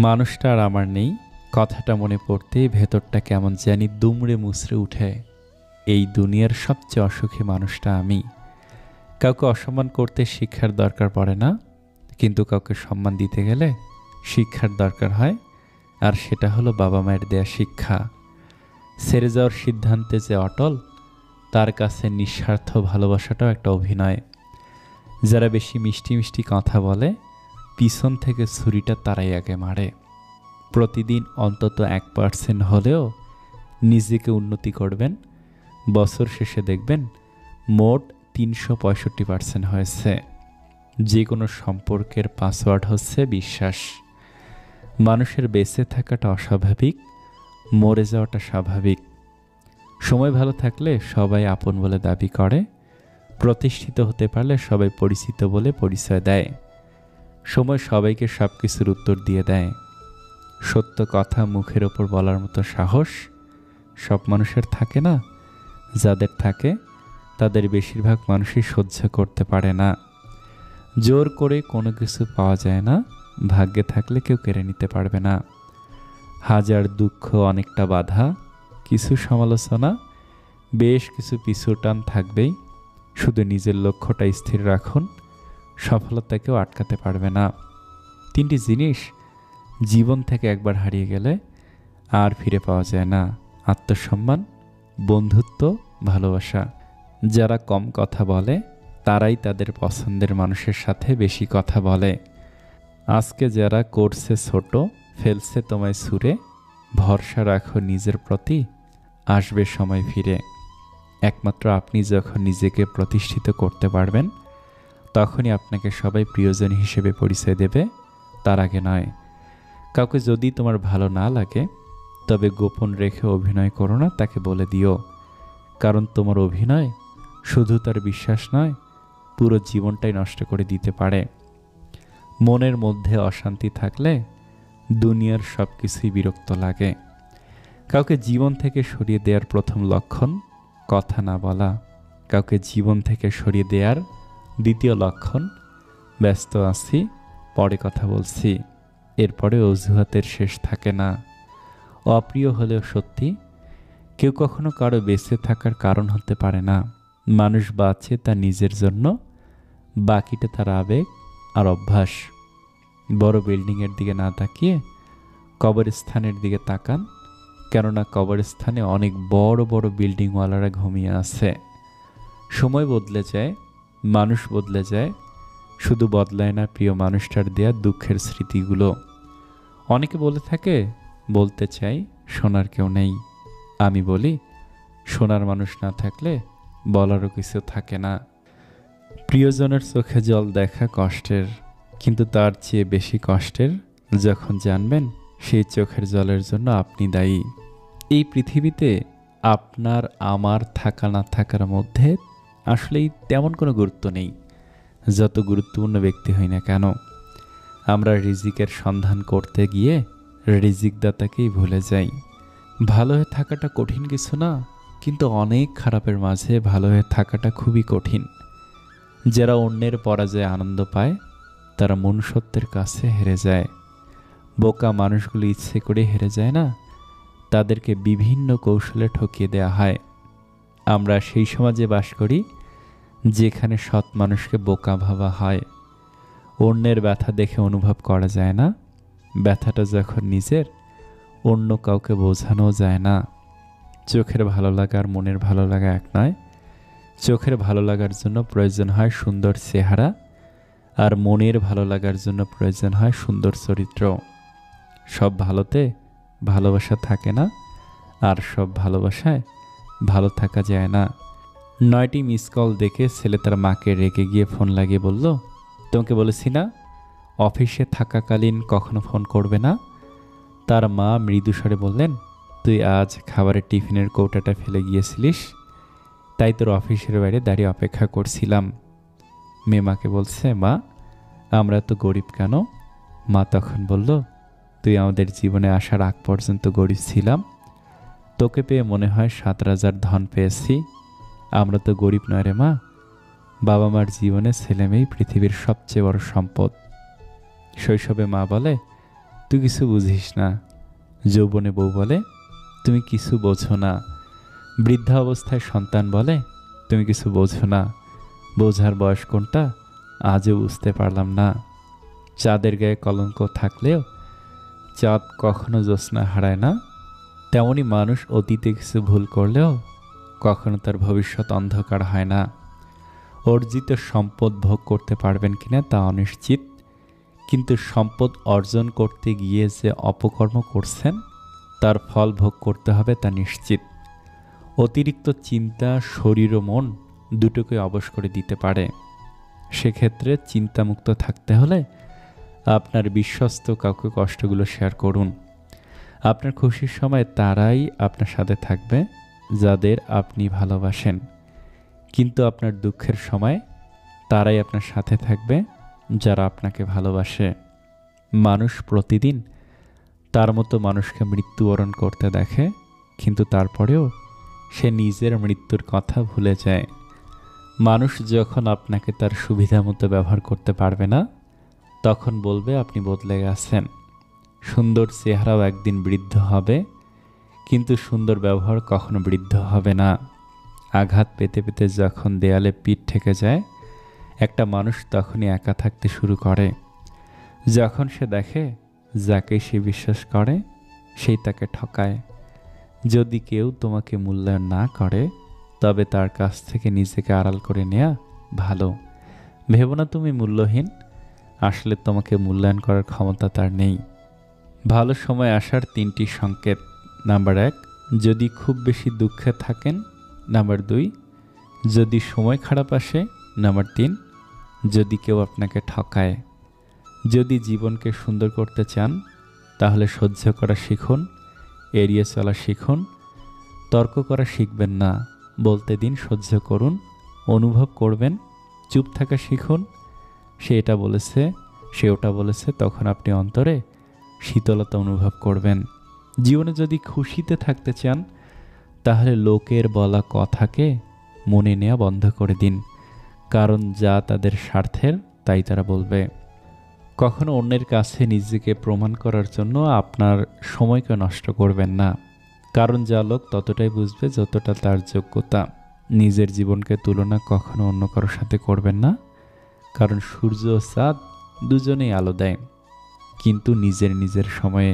মানুষটা আর আমার নেই কথাটা মনে পড়তেই ভেতরটা কেমন জানি দুমড়ে মুচড়ে উঠে। এই দুনিয়ার সবচেয়ে অসুখী মানুষটা আমি। কাউকে অসম্মান করতে শিক্ষার দরকার পড়ে না, কিন্তু কাউকে সম্মান দিতে গেলে শিক্ষার দরকার হয়, আর সেটা হলো বাবা মায়ের দেয়া শিক্ষা। ছেড়ে যাওয়ার সিদ্ধান্তে যে অটল তার কাছে নিঃস্বার্থ ভালোবাসাটাও একটা অভিনয়। যারা বেশি মিষ্টি মিষ্টি কথা বলে পিছন থেকে ছুরিটা তারাই আগে মারে। প্রতিদিন অন্তত 1% হলেও নিজেকে উন্নতি করবেন। বছর শেষে দেখবেন মোট 365% হয়েছে। যে কোনো সম্পর্কের পাসওয়ার্ড হচ্ছে বিশ্বাস। মানুষের বেঁচে থাকাটা অস্বাভাবিক, মরে যাওয়াটা স্বাভাবিক। সময় ভালো থাকলে সবাই আপন বলে দাবি করে, প্রতিষ্ঠিত হতে পারলে সবাই পরিচিত বলে পরিচয় দেয়। সময় সবাইকে সব কিছুর উত্তর দিয়ে দেয়। সত্য কথা মুখের ওপর বলার মতো সাহস সব মানুষের থাকে না। যাদের থাকে তাদের বেশিরভাগ মানুষই সহ্য করতে পারে না। জোর করে কোনো কিছু পাওয়া যায় না, ভাগ্যে থাকলে কেউ কেড়ে নিতে পারবে না। হাজার দুঃখ, অনেকটা বাধা, কিছু সমালোচনা, বেশ কিছু পিছুটান থাকবেই। শুধু নিজের লক্ষ্যটা স্থির রাখুন, সফলতাকেও আটকাতে পারবে না। 3টি জিনিস জীবন থেকে একবার হারিয়ে গেলে আর ফিরে পাওয়া যায় না: আত্মসম্মান, বন্ধুত্ব, ভালোবাসা। যারা কম কথা বলে তারাই তাদের পছন্দের মানুষের সাথে বেশি কথা বলে। আজকে যারা করছে ছোট, ফেলছে তোমায় ছুঁড়ে, ভরসা রাখো নিজের প্রতি, আসবে সময় ফিরে। একমাত্র আপনি যখন নিজেকে প্রতিষ্ঠিত করতে পারবেন তখনই আপনাকে সবাই প্রিয়জন হিসেবে পরিচয় দেবে, তার আগে নয়। কাউকে যদি তোমার ভালো না লাগে তবে গোপন রেখে অভিনয় করো না, তাকে বলে দিও। কারণ তোমার অভিনয় শুধু তার বিশ্বাস নয়, পুরো জীবনটাই নষ্ট করে দিতে পারে। মনের মধ্যে অশান্তি থাকলে দুনিয়ার সব কিছুই বিরক্ত লাগে। কাউকে জীবন থেকে সরিয়ে দেওয়ার প্রথম লক্ষণ কথা না বলা। কাউকে জীবন থেকে সরিয়ে দেওয়ার দ্বিতীয় লক্ষণ ব্যস্ত আছি, পরে কথা বলছি। এরপরে অজুহাতের শেষ থাকে না। অপ্রিয় হলেও সত্যি, কেউ কখনো কারো বেঁচে থাকার কারণ হতে পারে না। মানুষ বাঁচে তার নিজের জন্য, বাকিটা তার আবেগ আর অভ্যাস। বড় বিল্ডিংয়ের দিকে না তাকিয়ে কবরস্থানের দিকে তাকান, কেননা কবরস্থানে অনেক বড় বড় বিল্ডিংওয়ালারা ঘুমিয়ে আছে। সময় বদলে যায়, মানুষ বদলে যায়, শুধু বদলায় না প্রিয় মানুষটার দেয়া দুঃখের স্মৃতিগুলো। অনেকে বলে থাকে, বলতে চাই শোনার কেউ নেই। আমি বলি, শোনার মানুষ না থাকলে বলারও কিছু থাকে না। প্রিয়জনের চোখে জল দেখা কষ্টের, কিন্তু তার চেয়ে বেশি কষ্টের যখন জানবেন সেই চোখের জলের জন্য আপনি দায়ী। এই পৃথিবীতে আপনার আমার থাকা না থাকার মধ্যে আসলেই তেমন কোনো গুরুত্ব নেই। যত গুরুত্বপূর্ণ ব্যক্তি হই না কেন, আমরা রিজিকের সন্ধান করতে গিয়ে রিজিকদাতাকেই ভুলে যাই। ভালো হয়ে থাকাটা কঠিন কিছু না, কিন্তু অনেক খারাপের মাঝে ভালো হয়ে থাকাটা খুবই কঠিন। যারা অন্যের পরাজয়ে আনন্দ পায় তারা মনুষ্যত্বের কাছে হেরে যায়। বোকা মানুষগুলো ইচ্ছে করে হেরে যায় না, তাদেরকে বিভিন্ন কৌশলে ঠকিয়ে দেয়া হয়। আমরা সেই সমাজে বাস করি যেখানে সৎ মানুষকে বোকা ভাবা হয়। অন্যের ব্যথা দেখে অনুভব করা যায় না, ব্যথাটা যখন নিজের, অন্য কাউকে বোঝানো যায় না। চোখের ভালো লাগা আর মনের ভালো লাগা এক নয়। চোখের ভালো লাগার জন্য প্রয়োজন হয় সুন্দর চেহারা, আর মনের ভালো লাগার জন্য প্রয়োজন হয় সুন্দর চরিত্র। সব ভালোতে ভালোবাসা থাকে না, আর সব ভালোবাসায় ভালো থাকা যায় না। 9টি মিস কল দেখে ছেলে তার মাকে রেগে গিয়ে ফোন লাগিয়ে বলল, তোমাকে বলেছি না অফিসে থাকাকালীন কখনো ফোন করবে না। তার মা মৃদুস্বরে বললেন, তুই আজ খাবারের টিফিনের কৌটাটা ফেলে গিয়েছিলিস, তাই তোর অফিসের বাইরে দাঁড়িয়ে অপেক্ষা করছিলাম। মেয়ে মাকে বলছে, মা আমরা তো গরিব কেন? মা তখন বলল, তুই আমাদের জীবনে আসার আগ পর্যন্ত গরিব ছিলাম, তোকে পেয়ে মনে হয় 7 রাজার ধন পেয়েছি। আমরা তো গরিব নয় রে মা, বাবা মার জীবনে ছেলে মেয়েই পৃথিবীর সবচেয়ে বড় সম্পদ। শৈশবে মা বলে, তুই কিছু বুঝিস না। যৌবনে বউ বলে, তুমি কিছু বোঝো না। বৃদ্ধা অবস্থায় সন্তান বলে, তুমি কিছু বোঝো না। বোঝার বয়স কোনটা আজও বুঝতে পারলাম না। চাঁদের গায়ে কলঙ্ক থাকলেও চাঁদ কখনো জ্যোৎস্না হারায় না, তেমনি মানুষ অতীতে কিছু ভুল করলেও কখনো তার ভবিষ্যৎ অন্ধকার হয় না। অর্জিত সম্পদ ভোগ করতে পারবেন কিনা তা অনিশ্চিত, কিন্তু সম্পদ অর্জন করতে গিয়ে যে অপকর্ম করছেন তার ফল ভোগ করতে হবে তা নিশ্চিত। অতিরিক্ত চিন্তা শরীর ও মন দুটোকে অবশ করে দিতে পারে। সেক্ষেত্রে চিন্তামুক্ত থাকতে হলে আপনার বিশ্বস্ত কাউকে কষ্টগুলো শেয়ার করুন। আপনার খুশির সময় তারাই আপনার সাথে থাকবে যাদের আপনি ভালোবাসেন, কিন্তু আপনার দুঃখের সময় তারাই আপনার সাথে থাকবে যারা আপনাকে ভালোবাসে। মানুষ প্রতিদিন তার মতো মানুষকে মৃত্যুবরণ করতে দেখে, কিন্তু তারপরেও সে নিজের মৃত্যুর কথা ভুলে যায়। মানুষ যখন আপনাকে তার সুবিধা মতো ব্যবহার করতে পারবে না, তখন বলবে আপনি বদলে গেছেন। সুন্দর চেহারাও একদিন বৃদ্ধ হবে, কিন্তু সুন্দর ব্যবহার কখনো বৃদ্ধ হবে না। আঘাত পেতে পেতে যখন দেয়ালে পিঠ ঠেকে যায়, একটা মানুষ তখনই একা থাকতে শুরু করে। যখন সে দেখে যাকে সে বিশ্বাস করে সেই তাকে ঠকায়। যদি কেউ তোমাকে মূল্যায়ন না করে, তবে তার কাছ থেকে নিজেকে আড়াল করে নেওয়া ভালো। ভেবো না তুমি মূল্যহীন, আসলে তোমাকে মূল্যায়ন করার ক্ষমতা তার নেই। ভালো সময় আসার 3টি সংকেত। নাম্বার 1, যদি খুব বেশি দুঃখে থাকেন। নাম্বার 2, যদি সময় খারাপ আসে। নাম্বার 3, যদি কেউ আপনাকে ঠকায়। যদি জীবনকে সুন্দর করতে চান তাহলে সহ্য করা শিখুন, এড়িয়ে চলা শিখুন। তর্ক করা শিখবেন না, বলতে দিন, সহ্য করুন, অনুভব করবেন। চুপ থাকা শিখুন। সে এটা বলেছে, সে ওটা বলেছে, তখন আপনি অন্তরে শীতলতা অনুভব করবেন। জীবনে যদি খুশিতে থাকতে চান তাহলে লোকের বলা কথাকে মনে নেওয়া বন্ধ করে দিন, কারণ যা তাদের স্বার্থের তাই তারা বলবে। কখনো অন্যের কাছে নিজেকে প্রমাণ করার জন্য আপনার সময়কে নষ্ট করবেন না, কারণ যা লোক ততটাই বুঝবে যতটা তার যোগ্যতা। নিজের জীবনকে তুলনা কখনো অন্য কারোর সাথে করবেন না, কারণ সূর্য ও চাঁদ দুজনেই আলো দেয়। কিন্তু নিজের নিজের সময়ে।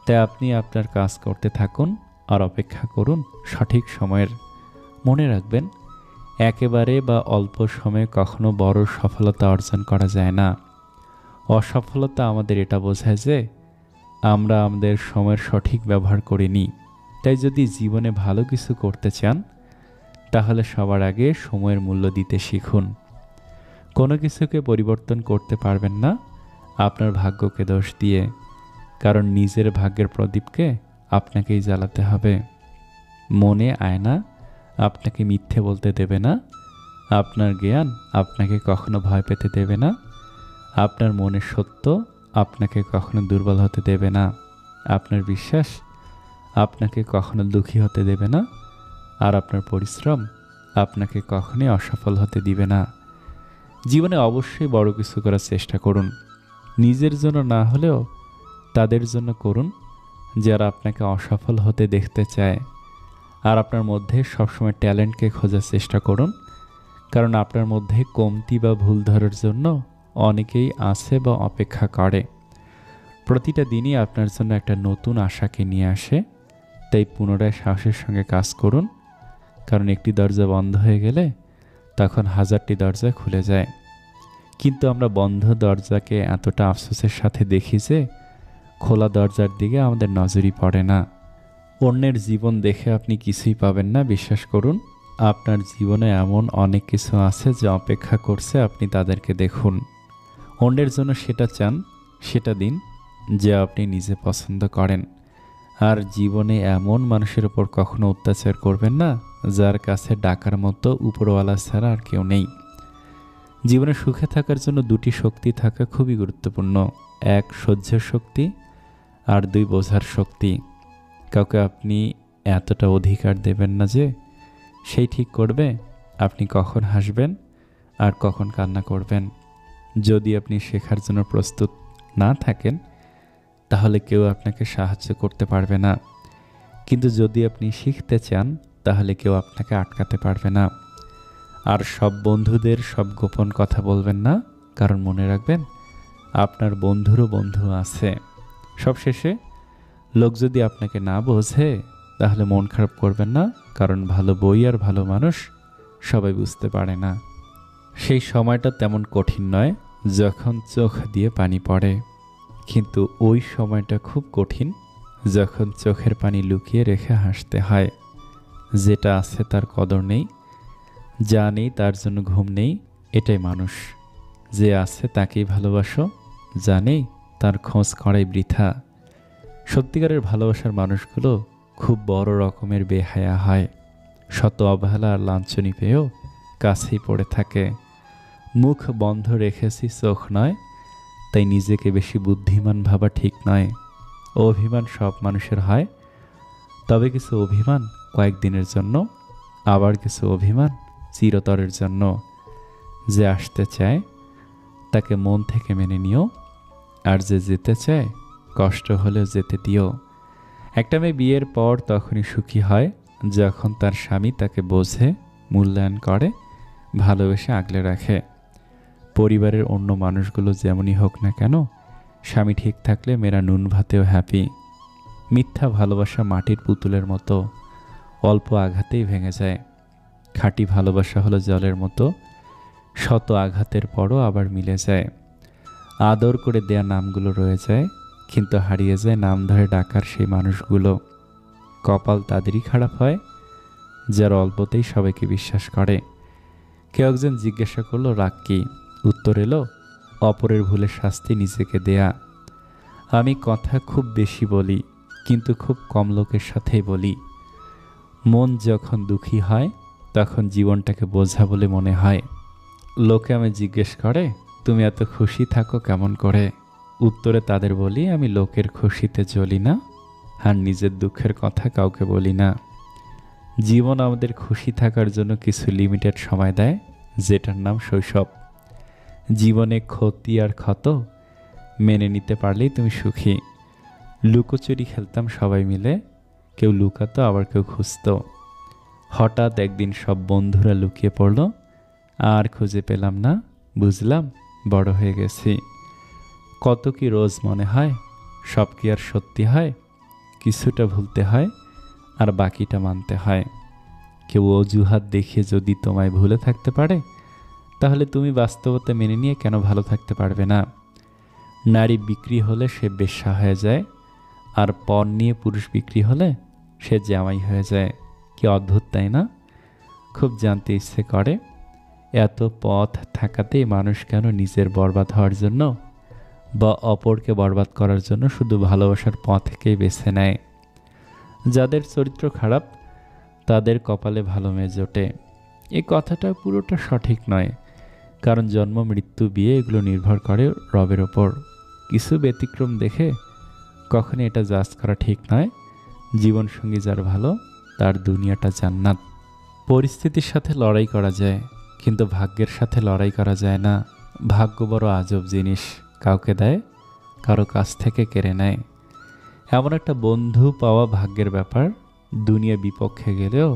তাই আপনি আপনার কাজ করতে থাকুন আর অপেক্ষা করুন সঠিক সময়ের। মনে রাখবেন, একেবারে বা অল্প সময়ে কখনো বড় সফলতা অর্জন করা যায় না। অসফলতা আমাদের এটা বোঝায় যে আমরা আমাদের সময়ের সঠিক ব্যবহার করিনি। তাই যদি জীবনে ভালো কিছু করতে চান, তাহলে সবার আগে সময়ের মূল্য দিতে শিখুন। কোনো কিছুকে পরিবর্তন করতে পারবেন না আপনার ভাগ্যকে দোষ দিয়ে, কারণ নিজের ভাগ্যের প্রদীপকে আপনাকেই জ্বালাতে হবে। মনে আয়না আপনাকে মিথ্যে বলতে দেবে না, আপনার জ্ঞান আপনাকে কখনো ভয় পেতে দেবে না, আপনার মনের সত্য আপনাকে কখনো দুর্বল হতে দেবে না, আপনার বিশ্বাস আপনাকে কখনো দুঃখী হতে দেবে না, আর আপনার পরিশ্রম আপনাকে কখনোই অসফল হতে দিবে না। জীবনে অবশ্যই বড় কিছু করার চেষ্টা করুন। নিজের জন্য না হলেও তাদের জন্য করুন যারা আপনাকে অসফল হতে দেখতে চায়। আর আপনার মধ্যে সবসময় ট্যালেন্টকে খোঁজার চেষ্টা করুন, কারণ আপনার মধ্যে কমতি বা ভুল ধরার জন্য অনেকেই আছে বা অপেক্ষা করে। প্রতিটা দিনই আপনার জন্য একটা নতুন আশাকে নিয়ে আসে। তাই পুনরায় সাহসের সঙ্গে কাজ করুন, কারণ একটি দরজা বন্ধ হয়ে গেলে তখন হাজারটি দরজা খুলে যায়। কিন্তু আমরা বন্ধ দরজাকে এতটা আফসোসের সাথে দেখি যে খোলা দরজার দিকে আমাদের নজরই পড়ে না। অন্যের জীবন দেখে আপনি কিছুই পাবেন না, বিশ্বাস করুন। আপনার জীবনে এমন অনেক কিছু আছে যে অপেক্ষা করছে, আপনি তাদেরকে দেখুন। অন্যের জন্য সেটা চান, সেটা দিন যে আপনি নিজে পছন্দ করেন। আর জীবনে এমন মানুষের উপর কখনো অত্যাচার করবেন না যার কাছে ডাকার মতো উপরওয়ালা ছাড়া আর কেউ নেই। জীবনে সুখে থাকার জন্য দুটি শক্তি থাকা খুবই গুরুত্বপূর্ণ। এক, সহ্যের শক্তি, আর দুই, বোঝার শক্তি। কাউকে আপনি এতটা অধিকার দেবেন না যে সেই ঠিক করবে আপনি কখন হাসবেন আর কখন কান্না করবেন। যদি আপনি শেখার জন্য প্রস্তুত না থাকেন, তাহলে কেউ আপনাকে সাহায্য করতে পারবে না। কিন্তু যদি আপনি শিখতে চান, তাহলে কেউ আপনাকে আটকাতে পারবে না। আর সব বন্ধুদের সব গোপন কথা বলবেন না, কারণ মনে রাখবেন আপনার বন্ধুরও বন্ধু আছে। সবশেষে, লোক যদি আপনাকে না বোঝে তাহলে মন খারাপ করবেন না, কারণ ভালো বই আর ভালো মানুষ সবাই বুঝতে পারে না। সেই সময়টা তেমন কঠিন নয় যখন চোখ দিয়ে পানি পড়ে, কিন্তু ওই সময়টা খুব কঠিন যখন চোখের পানি লুকিয়ে রেখে হাসতে হয়। যেটা আছে তার কদর নেই, যা নেই তার জন্য ঘুম নেই, এটাই মানুষ। যে আছে তাকেই ভালোবাসো, যা নেই তার খোঁজ করাই বৃথা। সত্যিকারের ভালোবাসার মানুষগুলো খুব বড় রকমের বেহায়া হয়, শত অবহেলা আর লাঞ্ছনি পেয়েও কাছেই পড়ে থাকে। মুখ বন্ধ রেখেছি চোখ নয়, তাই নিজেকে বেশি বুদ্ধিমান ভাবা ঠিক নয়। অভিমান সব মানুষের হয়, তবে কিছু অভিমান কয়েকদিনের জন্য, আবার কিছু অভিমান চিরতরের জন্য। যে আসতে চায় তাকে মন থেকে মেনে নিও, আর যে যেতে চায় কষ্ট হলেও যেতে দিও। একটা মেয়ে বিয়ের পর তখনই সুখী হয় যখন তার স্বামী তাকে বোঝে, মূল্যায়ন করে, ভালোবেসে আগলে রাখে। পরিবারের অন্য মানুষগুলো যেমনই হোক না কেন, স্বামী ঠিক থাকলে মেয়েরা নুন ভাতেও হ্যাপি। মিথ্যা ভালোবাসা মাটির পুতুলের মতো, অল্প আঘাতেই ভেঙে যায়। খাঁটি ভালোবাসা হলো জলের মতো, শত আঘাতের পরও আবার মিলে যায়। আদর করে দেয়া নামগুলো রয়ে যায়, কিন্তু হারিয়ে যায় নাম ধরে ডাকার সেই মানুষগুলো। কপাল তাদেরই খারাপ হয় যারা অল্পতেই সবাইকে বিশ্বাস করে। কেউ একজন জিজ্ঞাসা করলো রাগ কি? উত্তর এলো, অপরের ভুলের শাস্তি নিজেকে দেয়া। আমি কথা খুব বেশি বলি, কিন্তু খুব কম লোকের সাথেই বলি। মন যখন দুঃখী হয় তখন জীবনটাকে বোঝা বলে মনে হয়। লোকে আমি জিজ্ঞেস করে, তুমি এত খুশি থাকো কেমন করে? উত্তরে তাদের বলি, আমি লোকের খুশিতে জ্বলি না, আর নিজের দুঃখের কথা কাউকে বলি না। জীবন আমাদের খুশি থাকার জন্য কিছু লিমিটেড সময় দেয়, যেটার নাম শৈশব। জীবনে ক্ষতি আর ক্ষত মেনে নিতে পারলেই তুমি সুখী। লুকোচুরি খেলতাম সবাই মিলে, কেউ লুকাতো আবার কেউ খুঁজতো। হঠাৎ একদিন সব বন্ধুরা লুকিয়ে পড়ল, আর খুঁজে পেলাম না, বুঝলাম বড় হয়ে গেছি। কত কি রোজ মনে হয়, সব কি আর সত্যি হয়? কিছুটা ভুলতে হয় আর বাকিটা মানতে হয়। কেউ অজুহাত দেখিয়ে যদি তোমায় ভুলে থাকতে পারে, তাহলে তুমি বাস্তবতা মেনে নিয়ে কেন ভালো থাকতে পারবে না? নারী বিক্রি হলে সে বেশ্যা হয়ে যায়, আর পণ নিয়ে পুরুষ বিক্রি হলে সে জামাই হয়ে যায়। কি অদ্ভুত, তাই না? খুব জানতে ইচ্ছে করে, এত পথ থাকাতেই মানুষ কেন নিজের বরবাদ হওয়ার জন্য বা অপরকে বরবাদ করার জন্য শুধু ভালোবাসার পথকেই বেছে নেয়? যাদের চরিত্র খারাপ তাদের কপালে ভালো মেয়ে জোটে, এই কথাটা পুরোটা সঠিক নয়। কারণ জন্ম, মৃত্যু, বিয়ে এগুলো নির্ভর করে রবের ওপর। কিছু ব্যতিক্রম দেখে কখনো এটা জাজ করা ঠিক নয়। জীবনসঙ্গী যার ভালো, তার দুনিয়াটা জান্নাত। পরিস্থিতির সাথে লড়াই করা যায়, কিন্তু ভাগ্যের সাথে লড়াই করা যায় না। ভাগ্য বড় আজব জিনিস, কাউকে দেয়, কারো কাছ থেকে কেড়ে নেয়। এমন একটা বন্ধু পাওয়া ভাগ্যের ব্যাপার, দুনিয়া বিপক্ষে গেলেও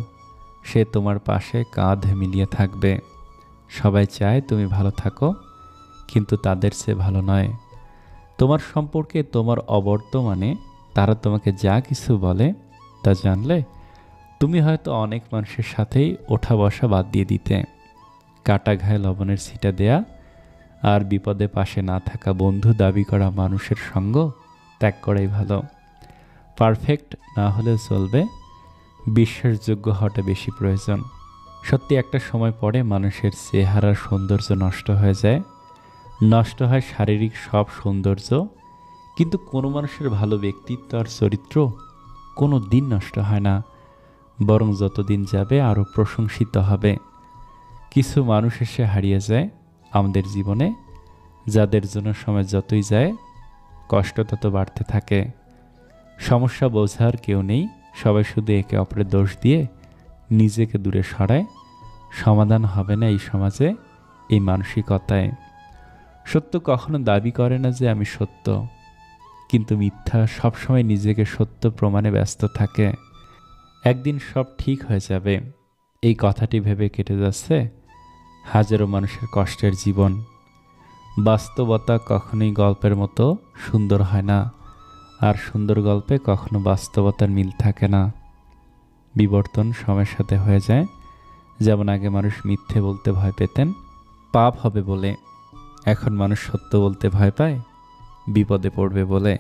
সে তোমার পাশে কাঁধ মিলিয়ে থাকবে। সবাই চায় তুমি ভালো থাকো, কিন্তু তাদের চেয়ে ভালো নয়। তোমার সম্পর্কে, তোমার অবর্তমানে তারা তোমাকে যা কিছু বলে তা জানলে তুমি হয়তো অনেক মানুষের সাথেই ওঠা বসা বাদ দিয়ে দিতে। কাটা ঘায়ে লবণের ছিটা দেয়া আর বিপদে পাশে না থাকা বন্ধু দাবি করা মানুষের সঙ্গ ত্যাগ করাই ভালো। পারফেক্ট না হলেও চলবে, বিশ্বাসযোগ্য হওয়াটা বেশি প্রয়োজন। সত্যি একটা সময় পরে মানুষের চেহারার সৌন্দর্য নষ্ট হয়ে যায়, নষ্ট হয় শারীরিক সব সৌন্দর্য, কিন্তু কোনো মানুষের ভালো ব্যক্তিত্ব আর চরিত্র কোনো দিন নষ্ট হয় না, বরং যতদিন যাবে আরও প্রশংসিত হবে। কিছু মানুষ এসে হারিয়ে যায় আমাদের জীবনে, যাদের জন্য সময় যতই যায় কষ্ট তত বাড়তে থাকে। সমস্যা বোঝার কেউ নেই, সবাই শুধু একে অপরের দোষ দিয়ে নিজেকে দূরে সরায়। সমাধান হবে না এই সমাজে, এই মানসিকতায়। সত্য কখনো দাবি করে না যে আমি সত্য, কিন্তু মিথ্যা সবসময় নিজেকে সত্য প্রমাণে ব্যস্ত থাকে। একদিন সব ঠিক হয়ে যাবে, এই কথাটি ভেবে কেটে যাচ্ছে হাজারো মানুষের কষ্টের জীবন। বাস্তবতা কখনোই গল্পের মতো সুন্দর হয় না, আর সুন্দর গল্পে কখনো বাস্তবতার মিল থাকে না। বিবর্তন সময়ের সাথে হয়ে যায়। যেমন আগে মানুষ মিথ্যে বলতে ভয় পেতেন পাপ হবে বলে, এখন মানুষ সত্য বলতে ভয় পায় বিপদে পড়বে বলে।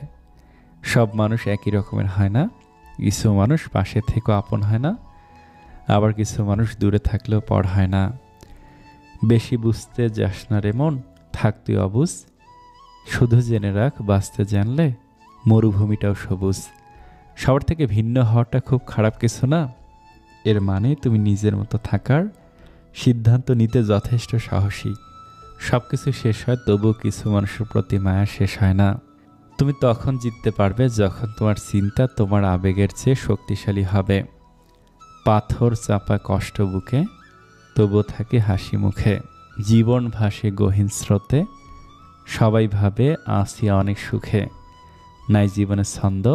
সব মানুষ একই রকমের হয় না, কিছু মানুষ পাশে থেকেও আপন হয় না, আবার কিছু মানুষ দূরে থাকলেও পর হয় না। বেশি বুঝতে যাস না রে মন, থাক তুই অবুঝ, শুধু জেনে রাখ বাঁচতে জানলে মরুভূমিটাও সবুজ। সবার থেকে ভিন্ন হওয়াটা খুব খারাপ কিছু না, এর মানে তুমি নিজের মতো থাকার সিদ্ধান্ত নিতে যথেষ্ট সাহসী। সব কিছু শেষ হয়, তবুও কিছু মানুষের প্রতি মায়া শেষ হয় না। তুমি তখন জিততে পারবে যখন তোমার চিন্তা তোমার আবেগের চেয়ে শক্তিশালী হবে। পাথর চাপা কষ্ট বুকে, তবুও থাকে হাসি মুখে। জীবন ভাসে গহীন স্রোতে, সবাই ভাবে আছি অনেক সুখে। নাই জীবনের ছন্দ,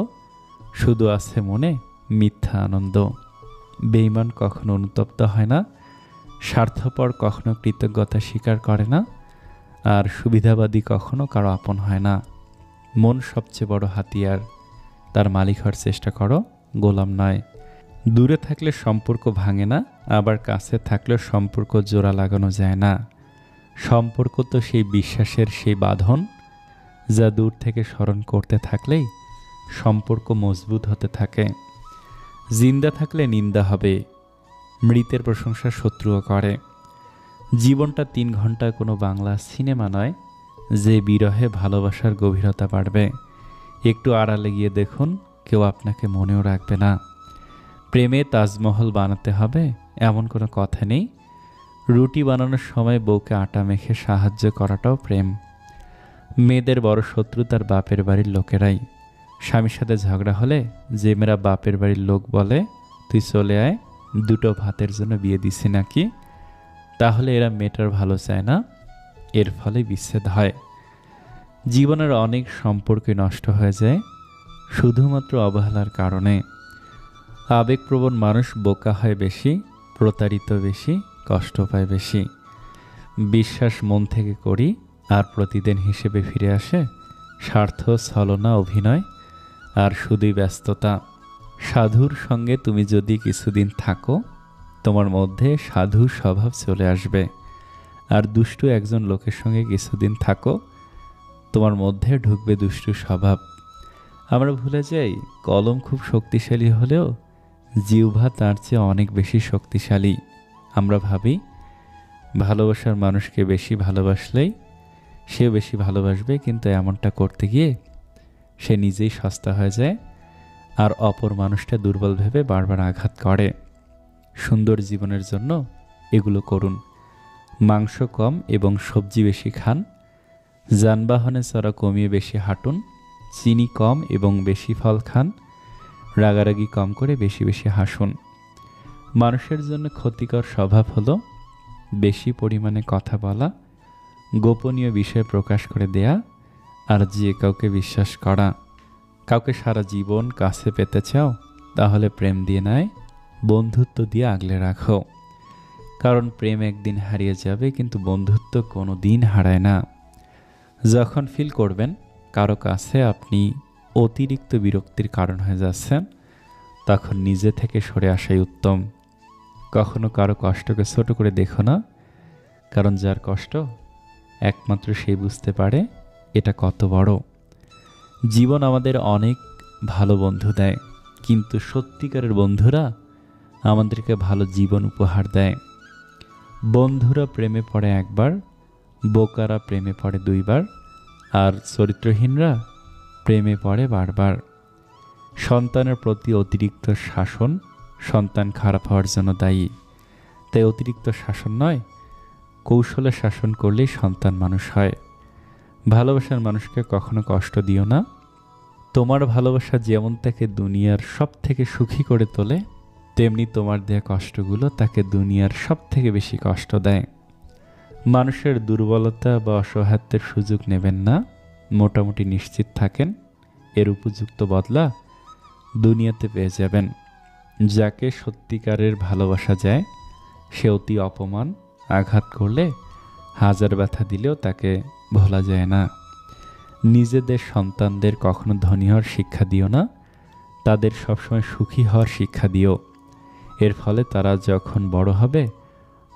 শুধু আছে মনে মিথ্যা আনন্দ। বেঈমান কখনো অনুতপ্ত হয় না, স্বার্থপর কখনো কৃতজ্ঞতা স্বীকার করে না, আর সুবিধাবাদী কখনো কারো আপন হয় না। মন সবচেয়ে বড় হাতিয়ার, তার মালিক হওয়ার চেষ্টা করো, গোলাম নয়। দূরে থাকলে সম্পর্ক ভাঙে না, আবার কাছে থাকলেও সম্পর্ক জোড়া লাগানো যায় না। সম্পর্ক তো সেই বিশ্বাসের সেই বাঁধন, যা দূর থেকে স্মরণ করতে থাকলেই সম্পর্ক মজবুত হতে থাকে। জিন্দা থাকলে নিন্দা হবে, মৃতের প্রশংসা শত্রুও করে। জীবনটা 3 ঘন্টা কোনো বাংলা সিনেমা নয়, যে বিরহে ভালোবাসার গভীরতা বাড়বে। একটু আড়ালে গিয়ে দেখুন, কেউ আপনাকে মনেও রাখবে না। প্রেমে তাজমহল বানাতে হবে এমন কোনো কথা নেই। রুটি বানানোর সময় বউকে আটা মেখে সাহায্য করাটাও প্রেম। মেয়েদের বড় শত্রু তার বাপের বাড়ির লোকেরাই। স্বামীর সাথে ঝগড়া হলে যে মেয়েরা বাপের বাড়ির লোক বলে তুই চলে আয়, 2টো ভাতের জন্য বিয়ে দিছি নাকি, তাহলে এরা মেয়েটার ভালো চায় না, এর ফলে বিচ্ছেদ হয়। জীবনের অনেক সম্পর্ক নষ্ট হয়ে যায় শুধুমাত্র অবহেলার কারণে। আবেগপ্রবণ মানুষ বোকা হয় বেশি, প্রতারিত বেশি, কষ্ট পায় বেশি। বিশ্বাস মন থেকে করি আর প্রতিদিন হিসেবে ফিরে আসে স্বার্থ, ছলনা, অভিনয় আর শুধুই ব্যস্ততা। সাধুর সঙ্গে তুমি যদি কিছুদিন থাকো, তোমার মধ্যে সাধু স্বভাব চলে আসবে। আর দুষ্টু একজন লোকের সঙ্গে কিছুদিন থাকো, তোমার মধ্যে ঢুকবে দুষ্টু স্বভাব। আমরা ভুলে যাই কলম খুব শক্তিশালী হলেও জিহ্বা তার চেয়ে অনেক বেশি শক্তিশালী। আমরা ভাবি ভালোবাসার মানুষকে বেশি ভালোবাসলেই সে বেশি ভালোবাসবে, কিন্তু এমনটা করতে গিয়ে সে নিজেই সস্তা হয়ে যায় আর অপর মানুষটা দুর্বল ভেবে বারবার আঘাত করে। সুন্দর জীবনের জন্য এগুলো করুন। মাংস কম এবং সবজি বেশি খান, যানবাহনে চড়া কমিয়ে বেশি হাঁটুন, চিনি কম এবং বেশি ফল খান, রাগারাগি কম করে বেশি বেশি হাসুন। মানুষের জন্য ক্ষতিকর স্বভাব হলো বেশি পরিমাণে কথা বলা, গোপনীয় বিষয় প্রকাশ করে দেয়া আর যে কাউকে বিশ্বাস করা। কাউকে সারা জীবন কাছে পেতে চাও, তাহলে প্রেম দিয়ে নয়, বন্ধুত্ব দিয়ে আগলে রাখো। কারণ প্রেম একদিন হারিয়ে যাবে, কিন্তু বন্ধুত্ব কোনো দিন হারায় না। যখন ফিল করবেন কারো কাছে আপনি অতিরিক্ত বিরক্তির কারণ হয়ে যাচ্ছেন, তখন নিজে থেকে সরে আসাই উত্তম। কখনো কারো কষ্টকে ছোট করে দেখো না, কারণ যার কষ্ট একমাত্র সেই বুঝতে পারে এটা কত বড়। জীবন আমাদের অনেক ভালো বন্ধু দেয়, কিন্তু সত্যিকারের বন্ধুরা আমাদেরকে ভালো জীবন উপহার দেয়। বন্ধুরা প্রেমে পড়ে একবার, বোকারা প্রেমে পড়ে দুইবার, আর চরিত্রহীনরা প্রেমে পড়ে বারবার। সন্তানের প্রতি অতিরিক্ত শাসন সন্তান খারাপ হওয়ার জন্য দায়ী। তাই অতিরিক্ত শাসন নয়, কৌশলে শাসন করলেই সন্তান মানুষ হয়। ভালোবাসার মানুষকে কখনো কষ্ট দিও না। তোমার ভালোবাসা যেমন তাকে দুনিয়ার সব থেকে সুখী করে তোলে, তেমনি তোমার দেয়া কষ্টগুলো তাকে দুনিয়ার সব থেকে বেশি কষ্ট দেয়। মানুষের দুর্বলতা বা অসহায়ত্বের সুযোগ নেবেন না। মোটামুটি নিশ্চিত থাকেন এর উপযুক্ত বদলা দুনিয়াতে পেয়ে যাবেন। যাকে সত্যিকারের ভালোবাসা যায়, সে অতি অপমান, আঘাত করলে, হাজার ব্যথা দিলেও তাকে ভোলা যায় না। নিজেদের সন্তানদের কখনো ধনী হওয়ার শিক্ষা দিও না, তাদের সবসময় সুখী হওয়ার শিক্ষা দিও। এর ফলে তারা যখন বড় হবে,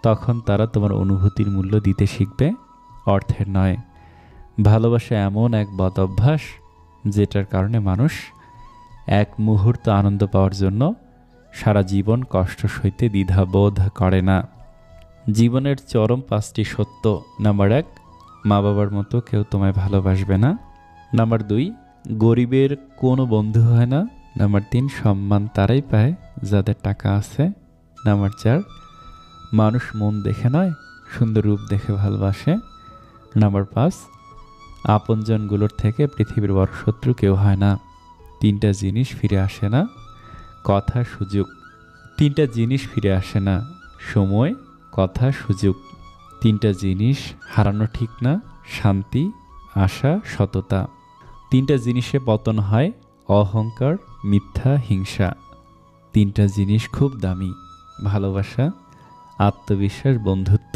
তখন তারা তোমার অনুভূতির মূল্য দিতে শিখবে, অর্থের নয়। ভালোবাসা এমন এক বদ অভ্যাস যেটার কারণে মানুষ এক মুহূর্ত আনন্দ পাওয়ার জন্য সারা জীবন কষ্ট সইতে দ্বিধাবোধ করে না। জীবনের চরম 5টি সত্য। নাম্বার 1, মা বাবার মতো কেউ তোমায় ভালোবাসবে না। নাম্বার 2, গরিবের কোনো বন্ধু হয় না। নাম্বার 3, সম্মান তারাই পায় যাদের টাকা আছে। নাম্বার 4, মানুষ মন দেখে নয়, সুন্দর রূপ দেখে ভালোবাসে। নাম্বার 5, আপনজনগুলোর থেকে পৃথিবীর বড় শত্রু কেউ হয় না। 3টা জিনিস ফিরে আসে না। কথা, সুযোগ। 3টা জিনিস ফিরে আসে না: সময়, কথা, সুযোগ। 3টা জিনিস হারানো ঠিক না: শান্তি, আশা, সততা। 3টা জিনিসে পতন হয়: অহংকার, মিথ্যা, হিংসা। 3টা জিনিস খুব দামি: ভালোবাসা, আত্মবিশ্বাস, বন্ধুত্ব।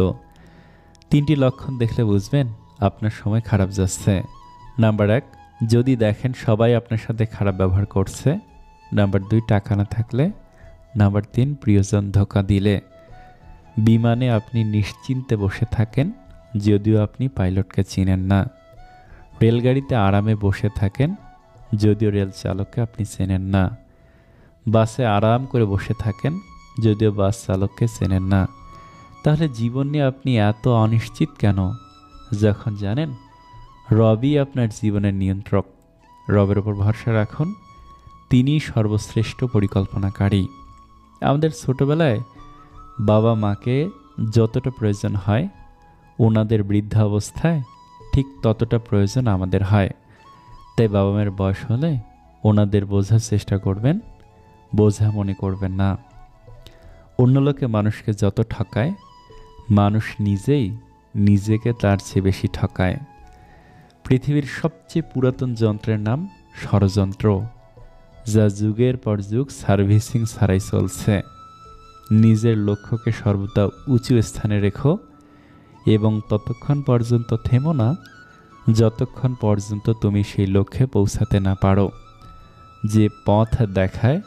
3টি লক্ষণ দেখলে বুঝবেন আপনার সময় খারাপ যাচ্ছে। নাম্বার 1, যদি দেখেন সবাই আপনার সাথে খারাপ ব্যবহার করছে। নাম্বার 2, টাকা না থাকলে। নাম্বার 3, প্রিয়জন ধোঁকা দিলে। বিমানে আপনি নিশ্চিন্তে বসে থাকেন, যদিও আপনি পাইলটকে চিনেন না। রেলগাড়িতে আরামে বসে থাকেন, যদিও রেল চালককে আপনি চেনেন না। বাসে আরাম করে বসে থাকেন, যদিও বাস চালককে চেনেন না। তাহলে জীবন নিয়ে আপনি এত অনিশ্চিত কেন, যখন জানেন রবই আপনার জীবনের নিয়ন্ত্রক? রবের ওপর ভরসা রাখুন, তিনিই সর্বশ্রেষ্ঠ পরিকল্পনাকারী। আমাদের ছোটবেলায় বাবা মাকে যতটা প্রয়োজন হয়, ওনাদের বৃদ্ধাবস্থায় ঠিক ততটা প্রয়োজন আমাদের হয়। তাই বাবা মায়ের বয়স হলে ওনাদের বোঝার চেষ্টা করবেন, বোঝা মনে করবেন না। অন্য লোকে মানুষকে যত ঠকায়, মানুষ নিজেই নিজেকে তার চেয়ে বেশি ঠকায়। পৃথিবীর সবচেয়ে পুরাতন যন্ত্রের নাম ষড়যন্ত্র, যা যুগের পর যুগ সার্ভিসিং ছাড়াই চলছে। নিজের লক্ষ্যকে সর্বদা উঁচু স্থানে রেখো এবং ততক্ষণ পর্যন্ত থেমো না যতক্ষণ পর্যন্ত তুমি সেই লক্ষ্যে পৌঁছাতে না পারো। যে পথ দেখায়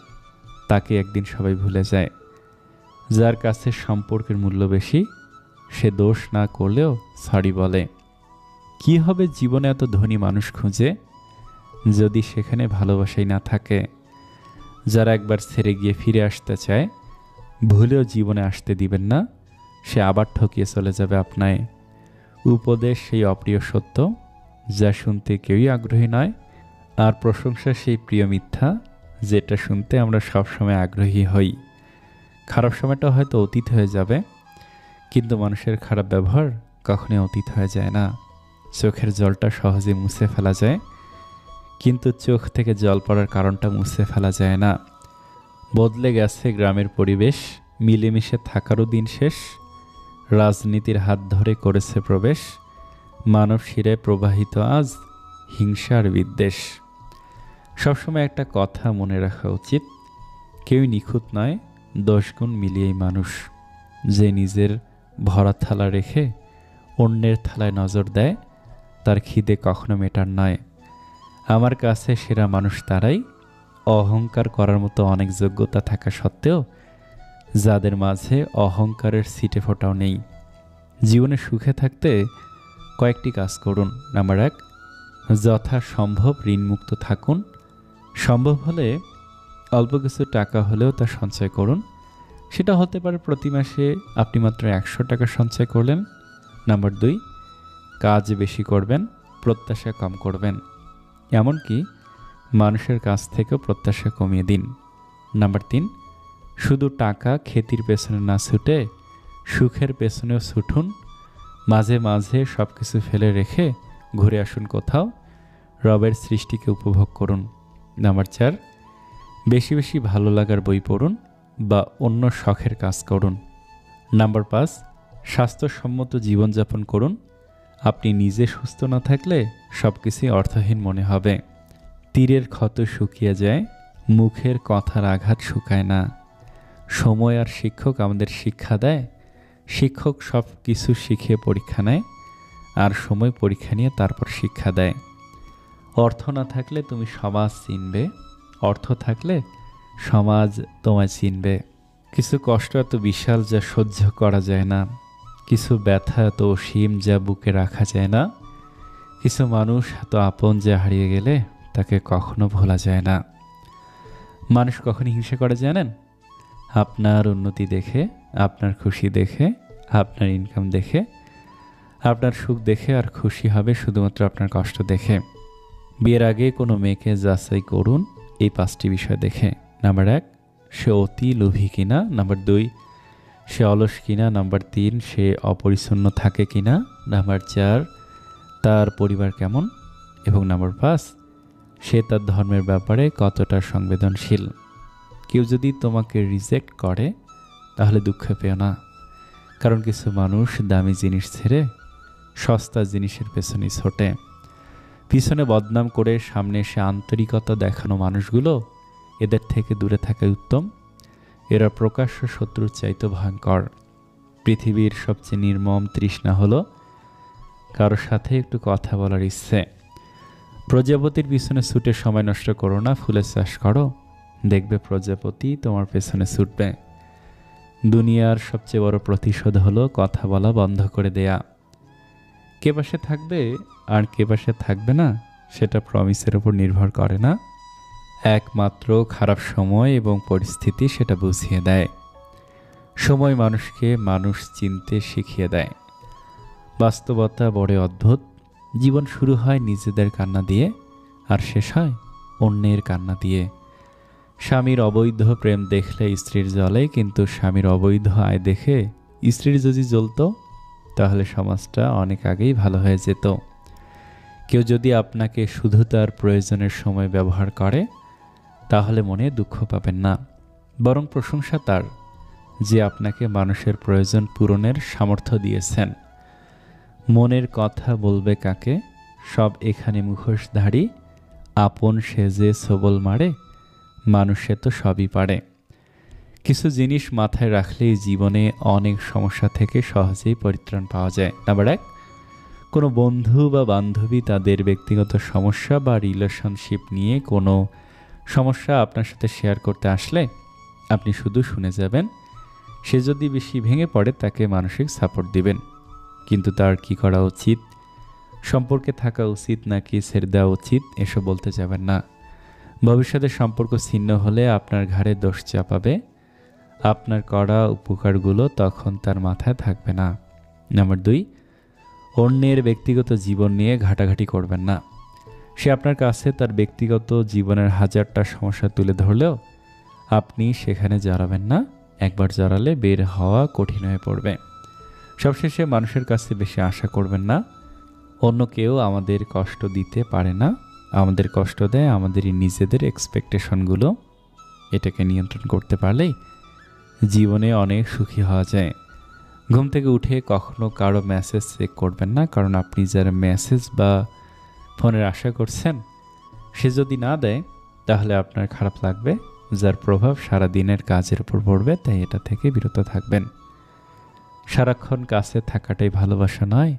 তাকে একদিন সবাই ভুলে যায়। যার কাছে সম্পর্কের মূল্য বেশি, সে দোষ না করলেও সরি বলে। কি হবে জীবনে এত ধনী মানুষ খুঁজে, যদি সেখানে ভালোবাসাই না থাকে? যারা একবার ছেড়ে গিয়ে ফিরে আসতে চায়, ভুলেও জীবনে আসতে দিবেন না, সে আবার ঠকিয়ে চলে যাবে আপনায়। উপদেশ সেই অপ্রিয় সত্য, যা শুনতে কেউই আগ্রহী নয়, আর প্রশংসা সেই প্রিয় মিথ্যা, যেটা শুনতে আমরা সবসময় আগ্রহী হই। খারাপ সময়টা হয়তো অতীত হয়ে যাবে, কিন্তু মানুষের খারাপ ব্যবহার কখনোই অতীত হয়ে যায় না। চোখের জলটা সহজে মুছে ফেলা যায়, কিন্তু চোখ থেকে জল পড়ার কারণটা মুছে ফেলা যায় না। বদলে গেছে গ্রামের পরিবেশ, মিলেমিশে থাকারও দিন শেষ। রাজনীতির হাত ধরে করেছে প্রবেশ, মানব শিরায় প্রবাহিত আজ হিংসার বিদ্বেষ। সবসময় একটা কথা মনে রাখা উচিত, কেউই নিখুঁত নয়, 10 গুণ মিলিয়েই মানুষ। যে নিজের ভরা থালা রেখে অন্যের থালায় নজর দেয়, তার খিদে কখনো মেটার নয়। আমার কাছে সেরা মানুষ তারাই, অহংকার করার মতো অনেক যোগ্যতা থাকা সত্ত্বেও যাদের মাঝে অহংকারের ছিটে ফোঁটাও নেই। জীবনে সুখে থাকতে কয়েকটি কাজ করুন। নাম্বার 1, যথাসম্ভব ঋণমুক্ত থাকুন। সম্ভব হলে অল্প কিছু টাকা হলেও তা সঞ্চয় করুন। সেটা হতে পারে প্রতি মাসে আপনি মাত্র 100 টাকা সঞ্চয় করলেন। নাম্বার 2, কাজ বেশি করবেন, প্রত্যাশা কম করবেন। এমনকি মানুষের কাছ থেকেও প্রত্যাশা কমিয়ে দিন। নাম্বার 3, শুধু টাকা খ্যাতির পেছনে না ছুটে সুখের পেছনেও ছুটুন। মাঝে মাঝে সব কিছু ফেলে রেখে ঘুরে আসুন কোথাও, রবের সৃষ্টিকে উপভোগ করুন। নাম্বার 4, বেশি বেশি ভালো লাগার বই পড়ুন বা অন্য শখের কাজ করুন। নাম্বার 5, স্বাস্থ্যসম্মত জীবনযাপন করুন। আপনি নিজে সুস্থ না থাকলে সব কিছুই অর্থহীন মনে হবে। তীরের ক্ষত শুকিয়ে যায়, মুখের কথার আঘাত শুকায় না। সময় আর শিক্ষক আমাদের শিক্ষা দেয়। শিক্ষক সব কিছু শিখিয়ে পরীক্ষা নেয়, আর সময় পরীক্ষা নিয়ে তারপর শিক্ষা দেয়। অর্থ না থাকলে তুমি সমাজ চিনবে, অর্থ থাকলে সমাজ তোমায় চিনবে। কিছু কষ্ট এত বিশাল যা সহ্য করা যায় না, কিছু ব্যথা এত অসীম যা বুকে রাখা যায় না, কিছু মানুষ এত আপন যা হারিয়ে গেলে তাকে কখনো ভোলা যায় না। মানুষ কখনো হিংসা করে জানেন? আপনার উন্নতি দেখে, আপনার খুশি দেখে, আপনার ইনকাম দেখে, আপনার সুখ দেখে, আর খুশি হবে শুধুমাত্র আপনার কষ্ট দেখে। বিয়ের আগে কোনো মেয়েকে যাচাই করুন এই 5টি বিষয় দেখে। নাম্বার 1, সে অতি লোভী কিনা। নাম্বার 2, সে অলস কিনা। নাম্বার 3, সে অপরিচ্ছন্ন থাকে কিনা। নাম্বার 4, তার পরিবার কেমন। এবং নাম্বার 5, সে তার ধর্মের ব্যাপারে কতটা সংবেদনশীল। কেউ যদি তোমাকে রিজেক্ট করে তাহলে দুঃখ পেও না, কারণ কিছু মানুষ দামি জিনিস ছেড়ে সস্তা জিনিসের পেছনে ছোটে। পিছনে বদনাম করে সামনে এসে আন্তরিকতা দেখানো মানুষগুলো, এদের থেকে দূরে থাকাই উত্তম। এরা প্রকাশ্য শত্রুর চাইতে ভয়ঙ্কর। পৃথিবীর সবচেয়ে নির্মম তৃষ্ণা হলো কারোর সাথে একটু কথা বলার ইচ্ছে। প্রজাপতির পিছনে ছুটে সময় নষ্ট করো না, ফুলের চাষ করো, দেখবে প্রজাপতি তোমার পেছনে ছুটবে। দুনিয়ার সবচেয়ে বড় প্রতিশোধ হলো কথা বলা বন্ধ করে দেয়া। কে পাশে থাকবে আর কে পাশে থাকবে না সেটা প্রমিসের উপর নির্ভর করে না, একমাত্র খারাপ সময় এবং পরিস্থিতি সেটা বুঝিয়ে দেয়। সময় মানুষকে মানুষ চিনতে শিখিয়ে দেয়। বাস্তবতা বড় অদ্ভুত। জীবন শুরু হয় নিজেদের কান্না দিয়ে, আর শেষ হয় অন্যের কান্না দিয়ে। স্বামীর অবৈধ প্রেম দেখলে স্ত্রীর জ্বলে, কিন্তু স্বামীর অবৈধ আয় দেখে স্ত্রীর যদি জ্বলতো তাহলে সমাজটা অনেক আগেই ভালো হয়ে যেত। কেউ যদি আপনাকে শুধু তার প্রয়োজনের সময় ব্যবহার করে তাহলে মনে দুঃখ পাবেন না, বরং প্রশংসা তার যে আপনাকে মানুষের প্রয়োজন পূরণের সামর্থ্য দিয়েছেন। মনের কথা বলবে কাকে, সব এখানে মুখোশধারী, আপন সেজে সবল মারে, মানুষে তো সবই পারে। কিছু জিনিস মাথায় রাখলেই জীবনে অনেক সমস্যা থেকে সহজেই পরিত্রাণ পাওয়া যায়। নাম্বার 1, কোনো বন্ধু বা বান্ধবী তাদের ব্যক্তিগত সমস্যা বা রিলেশনশিপ নিয়ে কোনো সমস্যা আপনার সাথে শেয়ার করতে আসলে আপনি শুধু শুনে যাবেন। সে যদি বেশি ভেঙে পড়ে তাকে মানসিক সাপোর্ট দিবেন। কিন্তু তার কি করা উচিত, সম্পর্কে থাকা উচিত নাকি ছেড়ে দেওয়া উচিত, এসব বলতে যাবেন না। ভবিষ্যতে সম্পর্ক ছিন্ন হলে আপনার ঘাড়ে দোষ চাপাবে। আপনার করা উপকারগুলো তখন তার মাথায় থাকবে না। নাম্বার 2, অন্যের ব্যক্তিগত জীবন নিয়ে ঘাটাঘাটি করবেন না। সে আপনার কাছে তার ব্যক্তিগত জীবনের হাজারটা সমস্যা তুলে ধরলেও আপনি সেখানে জড়াবেন না। একবার জড়ালে বের হওয়া কঠিন হয়ে পড়বে। সবশেষে, মানুষের কাছে বেশি আশা করবেন না। অন্য কেউ আমাদের কষ্ট দিতে পারে না, আমাদের কষ্ট দেয় আমাদেরই নিজেদের এক্সপেকটেশনগুলো। এটাকে নিয়ন্ত্রণ করতে পারলেই জীবনে অনেক সুখী হওয়া যায়। ঘুম থেকে উঠে কখনো কারো মেসেজ চেক করবেন না, কারণ আপনি যার মেসেজ বা ফোনের আশা করছেন সে যদি না দেয় তাহলে আপনার খারাপ লাগবে, যার প্রভাব সারা দিনের কাজের উপর পড়বে। তাই এটা থেকে বিরত থাকবেন। সারাক্ষণ কাছে থাকাটাই ভালোবাসা নয়,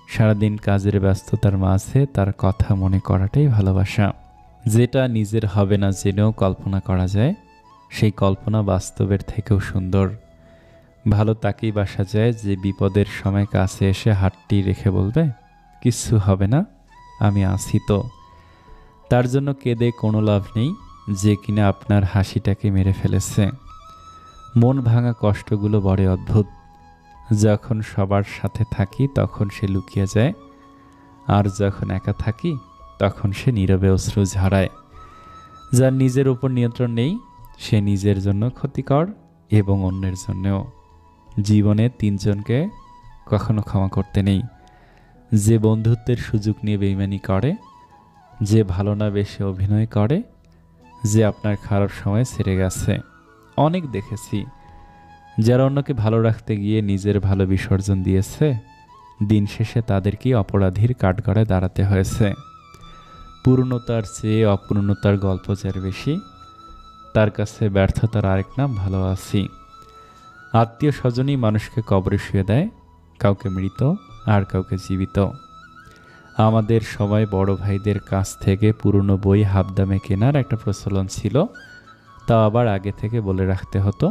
সারাদিন কাজের ব্যস্ততার মাঝে তার কথা মনে করাটাই ভালোবাসা। যেটা নিজের হবে না জেনেও কল্পনা করা যায়, সেই কল্পনা বাস্তবের থেকেও সুন্দর। ভালো তাকেই বাসা যায় যে বিপদের সময় কাছে এসে হাতটি রেখে বলবে, কিচ্ছু হবে না, আমি আছি তো। তার জন্য কেঁদে কোনো লাভ নেই, যে কিনা আপনার হাসিটাকে মেরে ফেলেছে। মন ভাঙা কষ্টগুলো বড় অদ্ভুত। যখন সবার সাথে থাকি তখন সে লুকিয়ে যায়, আর যখন একা থাকি তখন সে নীরবে অশ্রু ঝরায়। যার নিজের উপর নিয়ন্ত্রণ নেই সে নিজের জন্য ক্ষতিকর এবং অন্যের জন্যও। জীবনে 3 জনকে কখনো ক্ষমা করতে নেই: যে বন্ধুত্বের সুযোগ নিয়ে বেইমানি করে, যে ভালো না বেশি অভিনয় করে, যে আপনার খারাপ সময় ছেড়ে গেছে। অনেক দেখেছি যারা অন্যকে ভালো রাখতে গিয়ে নিজের ভালো বিসর্জন দিয়েছে, দিন শেষে তাদেরকেই অপরাধীর কাঠগড়ায় দাঁড়াতে হয়েছে। পূর্ণতার চেয়ে অপূর্ণতার গল্প যার বেশি, তার কাছে ব্যর্থতার আরেক নাম ভালো আছি। আত্মীয় স্বজনই মানুষকে কবরে শুয়ে দেয়, কাউকে মৃত আর কাউকে জীবিত। আমাদের সবাই বড় ভাইদের কাছ থেকে পুরনো বই হাফ দামে কেনার একটা প্রচলন ছিল। তাও আবার আগে থেকে বলে রাখতে হতো,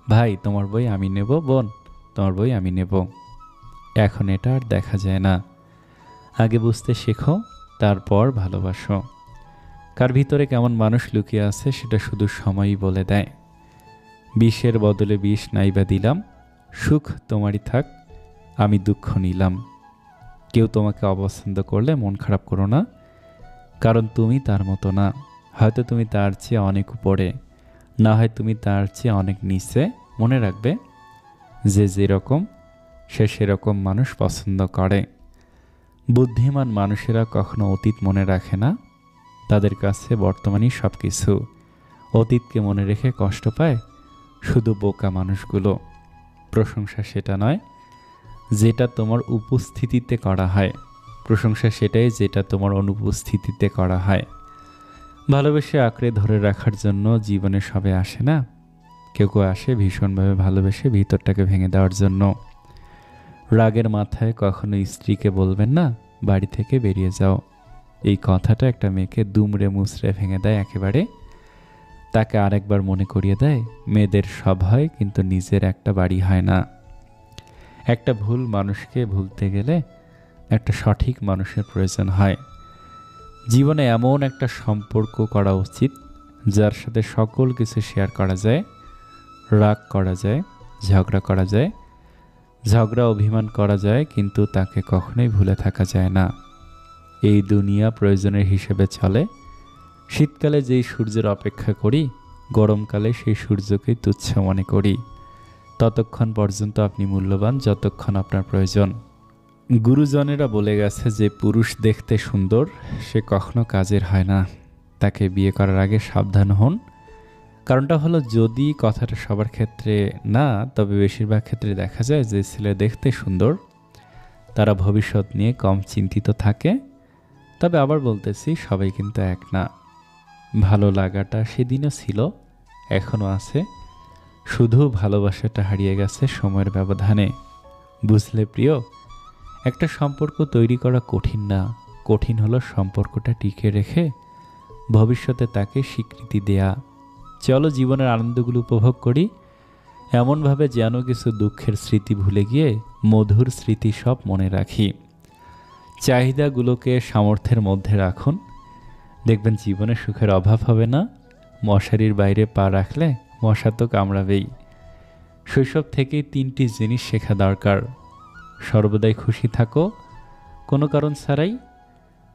ভাই তোমার বই আমি নেব, বোন তোমার বই আমি নেব। এখন এটা আর দেখা যায় না। আগে বুঝতে শেখো, তারপর ভালোবাসো। কার ভিতরে কেমন মানুষ লুকিয়ে আছে সেটা শুধু সময়ই বলে দেয়। বিষের বদলে বিষ নাইবা দিলাম, সুখ তোমারই থাক, আমি দুঃখ নিলাম। কেউ তোমাকে অপছন্দ করলে মন খারাপ করো না, কারণ তুমি তার মতো না। হয়তো তুমি তার চেয়ে অনেক উপরে, না হয় তুমি তার চেয়ে অনেক নিচে। মনে রাখবে, যে যেরকম সে সেরকম মানুষ পছন্দ করে। বুদ্ধিমান মানুষেরা কখনো অতীত মনে রাখে না, তাদের কাছে বর্তমানই সব কিছু। অতীতকে মনে রেখে কষ্ট পায় শুধু বোকা মানুষগুলো। প্রশংসা সেটা নয় যেটা তোমার উপস্থিতিতে করা হয়, প্রশংসা সেটাই যেটা তোমার অনুপস্থিতিতে করা হয়। ভালোবেসে আঁকড়ে ধরে রাখার জন্য জীবনে সবে আসে না, কেউ কেউ আসে ভীষণভাবে ভালোবেসে ভিতরটাকে ভেঙে দেওয়ার জন্য। রাগের মাথায় কখনো স্ত্রীকে বলবেন না, বাড়ি থেকে বেরিয়ে যাও। এই কথাটা একটা মেয়েকে দুমড়ে মুচড়ে ভেঙে দেয় একেবারে। তাকে আরেকবার মনে করিয়ে দেয়, মেয়েদের সব হয় কিন্তু নিজের একটা বাড়ি হয় না। একটা ভুল মানুষকে ভুলতে গেলে একটা সঠিক মানুষের প্রয়োজন হয়। জীবনে এমন একটা সম্পর্ক করা উচিত যার সাথে সকল কিছু শেয়ার করা যায়, রাগ করা যায়, ঝগড়া করা যায়, ঝগড়া অভিমান করা যায়, কিন্তু তাকে কখনোই ভুলে থাকা যায় না। এই দুনিয়া প্রয়োজনের হিসেবে চলে। শীতকালে যেই সূর্যের অপেক্ষা করি, গরমকালে সেই সূর্যকেই তুচ্ছ মনে করি। ততক্ষণ পর্যন্ত আপনি মূল্যবান যতক্ষণ আপনার প্রয়োজন। গুরুজনেরা বলে গেছে যে পুরুষ দেখতে সুন্দর সে কখনো কাজের হয় না। তাকে বিয়ে করার আগে সাবধান হন। কারণটা হলো, যদি কথাটা সবার ক্ষেত্রে না, তবে বেশিরভাগ ক্ষেত্রে দেখা যায় যে ছেলে দেখতে সুন্দর তারা ভবিষ্যৎ নিয়ে কম চিন্তিত থাকে। তবে আবার বলতেছি, সবাই কিন্তু এক না। ভালো লাগাটা সেদিনও ছিল, এখনও আছে, শুধু ভালোবাসাটা হারিয়ে গেছে সময়ের ব্যবধানে। বুঝলে প্রিয়, একটা সম্পর্ক তৈরি করা কঠিন না, কঠিন হলো সম্পর্কটা টিকে রেখে ভবিষ্যতে তাকে স্বীকৃতি দেয়া। চলো জীবনের আনন্দগুলো উপভোগ করি, এমনভাবে যেন কিছু দুঃখের স্মৃতি ভুলে গিয়ে মধুর স্মৃতি সব মনে রাখি। চাহিদাগুলোকে সামর্থ্যের মধ্যে রাখুন, দেখবেন জীবনে সুখের অভাব হবে না। মশারির বাইরে পা রাখলে মশা তো কামড়াবেই। শৈশব থেকেই 3টি জিনিস শেখা দরকার: সর্বদাই খুশি থাকো কোনো কারণ ছাড়াই,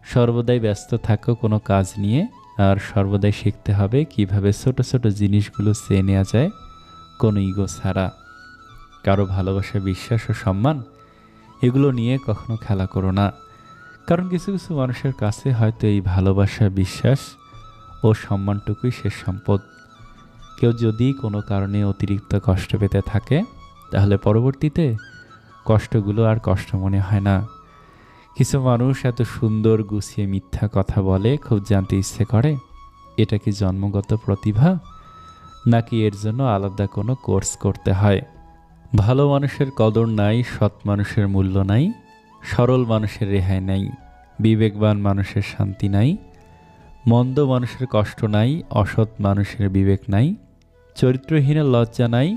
সর্বদাই ব্যস্ত থাকো কোনো কাজ নিয়ে, আর সর্বদাই শিখতে হবে কিভাবে ছোট ছোট জিনিসগুলো চেয়ে নেওয়া যায় কোনো ইগো ছাড়া। কারো ভালোবাসা, বিশ্বাস ও সম্মান এগুলো নিয়ে কখনো খেলা করো না, কারণ কিছু কিছু মানুষের কাছে হয়তো এই ভালোবাসা, বিশ্বাস ও সম্মানটুকুই শেষ সম্পদ। কেউ যদি কোনো কারণে অতিরিক্ত কষ্ট পেতে থাকে, তাহলে পরবর্তীতে কষ্টগুলো আর কষ্ট মনে হয় না। কিছু মানুষ এত সুন্দর গুছিয়ে মিথ্যা কথা বলে, খুব জানতে ইচ্ছে করে এটা কি জন্মগত প্রতিভা, নাকি এর জন্য আলাদা কোনো কোর্স করতে হয়। ভালো মানুষের কদর নাই, সৎ মানুষের মূল্য নাই, সরল মানুষের রেহাই নাই, বিবেকবান মানুষের শান্তি নাই, মন্দ মানুষের কষ্ট নাই, অসৎ মানুষের বিবেক নাই, চরিত্রহীনের লজ্জা নাই,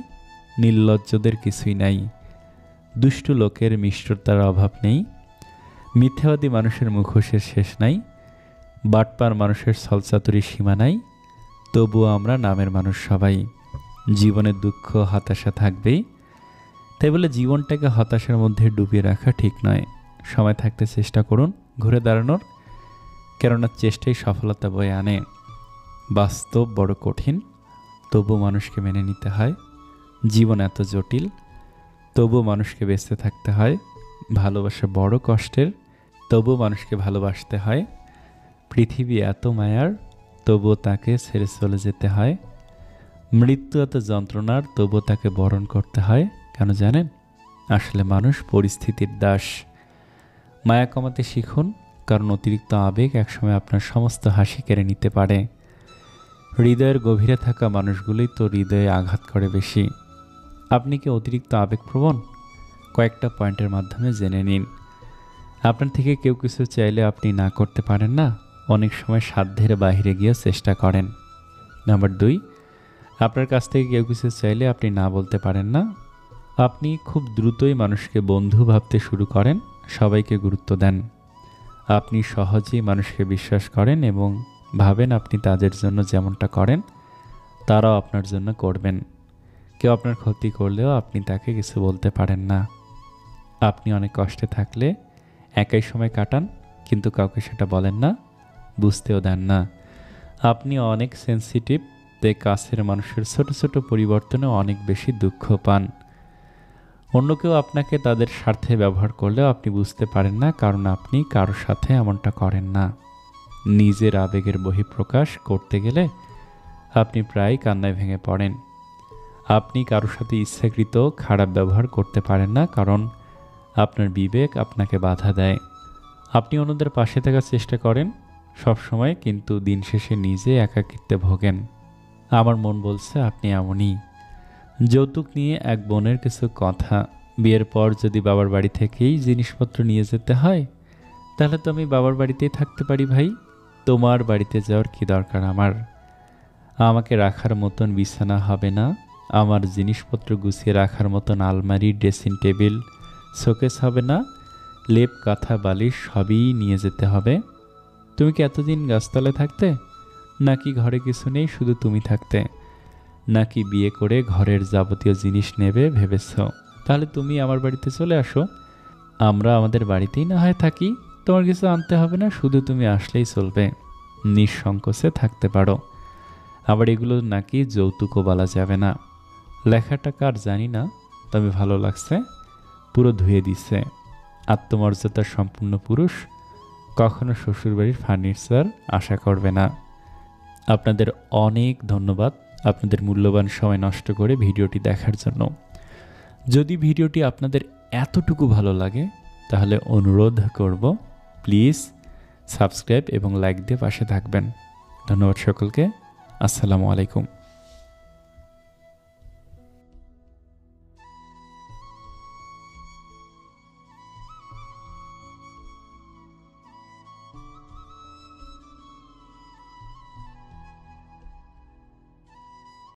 নির্লজ্জদের কিছুই নাই, দুষ্টু লোকের মিষ্টতার অভাব নেই, মিথ্যাবাদী মানুষের মুখোশের শেষ নাই, বাটপার মানুষের ছলচাতুরির সীমা নাই। তবুও আমরা নামের মানুষ সবাই। জীবনের দুঃখ, হতাশা থাকবেই, তাই বলে জীবনটাকে হতাশার মধ্যে ডুবিয়ে রাখা ঠিক নয়। সময় থাকতে চেষ্টা করুন ঘুরে দাঁড়ানোর, কেননা চেষ্টাই সফলতা বয়ে আনে। বাস্তব বড় কঠিন, তবু মানুষকে মেনে নিতে হয়। জীবন এত জটিল, তবু মানুষকে বেঁচে থাকতে হয়। ভালোবাসা বড় কষ্টের, তবু মানুষকে ভালোবাসতে হয়। পৃথিবী এত মায়ার, তবুও তাকে ছেড়ে চলে যেতে হয়। মৃত্যু এত যন্ত্রণার, তবুও তাকে বরণ করতে হয়। কেন জানেন? আসলে মানুষ পরিস্থিতির দাস। মায়া কমাতে শিখুন, কারণ অতিরিক্ত আবেগ একসময় আপনার সমস্ত হাসি কেড়ে নিতে পারে। হৃদয়ের গভীরে থাকা মানুষগুলোই তো হৃদয়ে আঘাত করে বেশি। আপনি কি অতিরিক্ত আবেগপ্রবণ? কয়েকটা পয়েন্টের মাধ্যমে জেনে নিন। আপনার থেকে কেউ কিছু চাইলে আপনি না করতে পারেন না, অনেক সময় সাধ্যের বাইরে গিয়ে চেষ্টা করেন। নাম্বার 2, আপনার কাছ থেকে কেউ কিছু চাইলে আপনি না বলতে পারেন না। আপনি খুব দ্রুতই মানুষকে বন্ধু ভাবতে শুরু করেন, সবাইকে গুরুত্ব দেন। আপনি সহজেই মানুষকে বিশ্বাস করেন এবং ভাবেন আপনি তাদের জন্য যেমনটা করেন তারাও আপনার জন্য করবেন। কেউ আপনার ক্ষতি করলেও আপনি তাকে কিছু বলতে পারেন না। আপনি অনেক কষ্টে থাকলে একাই সময় কাটান, কিন্তু কাউকে সেটা বলেন না, বুঝতেও দেন না। আপনি অনেক সেন্সিটিভ, তাই কাছের মানুষের ছোট ছোট পরিবর্তনে অনেক বেশি দুঃখ পান। অন্য কেউ আপনাকে তাদের স্বার্থে ব্যবহার করলেও আপনি বুঝতে পারেন না, কারণ আপনি কারোর সাথে এমনটা করেন না। নিজের আবেগের বহিঃপ্রকাশ করতে গেলে আপনি প্রায় কান্নায় ভেঙে পড়েন। আপনি কারোর সাথে ইচ্ছাকৃত খারাপ ব্যবহার করতে পারেন না, কারণ আপনার বিবেক আপনাকে বাধা দেয়। আপনি অন্যদের পাশে থাকার চেষ্টা করেন সব সময়, কিন্তু দিন শেষে নিজে একাকিত্বে ভোগেন। আমার মন বলছে আপনি এমনই। যৌতুক নিয়ে এক বোনের কিছু কথা। বিয়ের পর যদি বাবার বাড়ি থেকেই জিনিসপত্র নিয়ে যেতে হয়, তাহলে তো আমি বাবার বাড়িতেই থাকতে পারি ভাই। তোমার বাড়িতে যাওয়ার কি দরকার আমার? আমাকে রাখার মতন বিছানা হবে না, আমার জিনিসপত্র গুছিয়ে রাখার মতন আলমারি, ড্রেসিং টেবিল, শোকেস হবে না, লেপ, কাঁথা, বালিশ সবই নিয়ে যেতে হবে। তুমি কি এতদিন গাছতলায় থাকতে, নাকি ঘরে কিছু নেই শুধু তুমি থাকতে, নাকি বিয়ে করে ঘরের যাবতীয় জিনিস নেবে ভেবেছ? তাহলে তুমি আমার বাড়িতে চলে আসো, আমরা আমাদের বাড়িতেই না হয় থাকি। তোমার কিছু আনতে হবে না, শুধু তুমি আসলেই চলবে। নিঃসংকোচে থাকতে পারো। আবার এগুলো নাকি যৌতুকও বলা যাবে না। লেখাটা কার জানি না, তবে ভালো লাগছে। পুরো ধুয়ে দিছে। আত্মমর্যাদার সম্পূর্ণ পুরুষ কখনো শ্বশুরবাড়ির ফার্নিচার আশা করবে না। আপনাদের অনেক ধন্যবাদ আপনাদের মূল্যবান সময় নষ্ট করে ভিডিওটি দেখার জন্য। যদি ভিডিওটি আপনাদের এতটুকু ভালো লাগে, তাহলে অনুরোধ করব প্লিজ সাবস্ক্রাইব এবং লাইক দিয়ে পাশে থাকবেন। ধন্যবাদ সকলকে। আসসালামু আলাইকুম।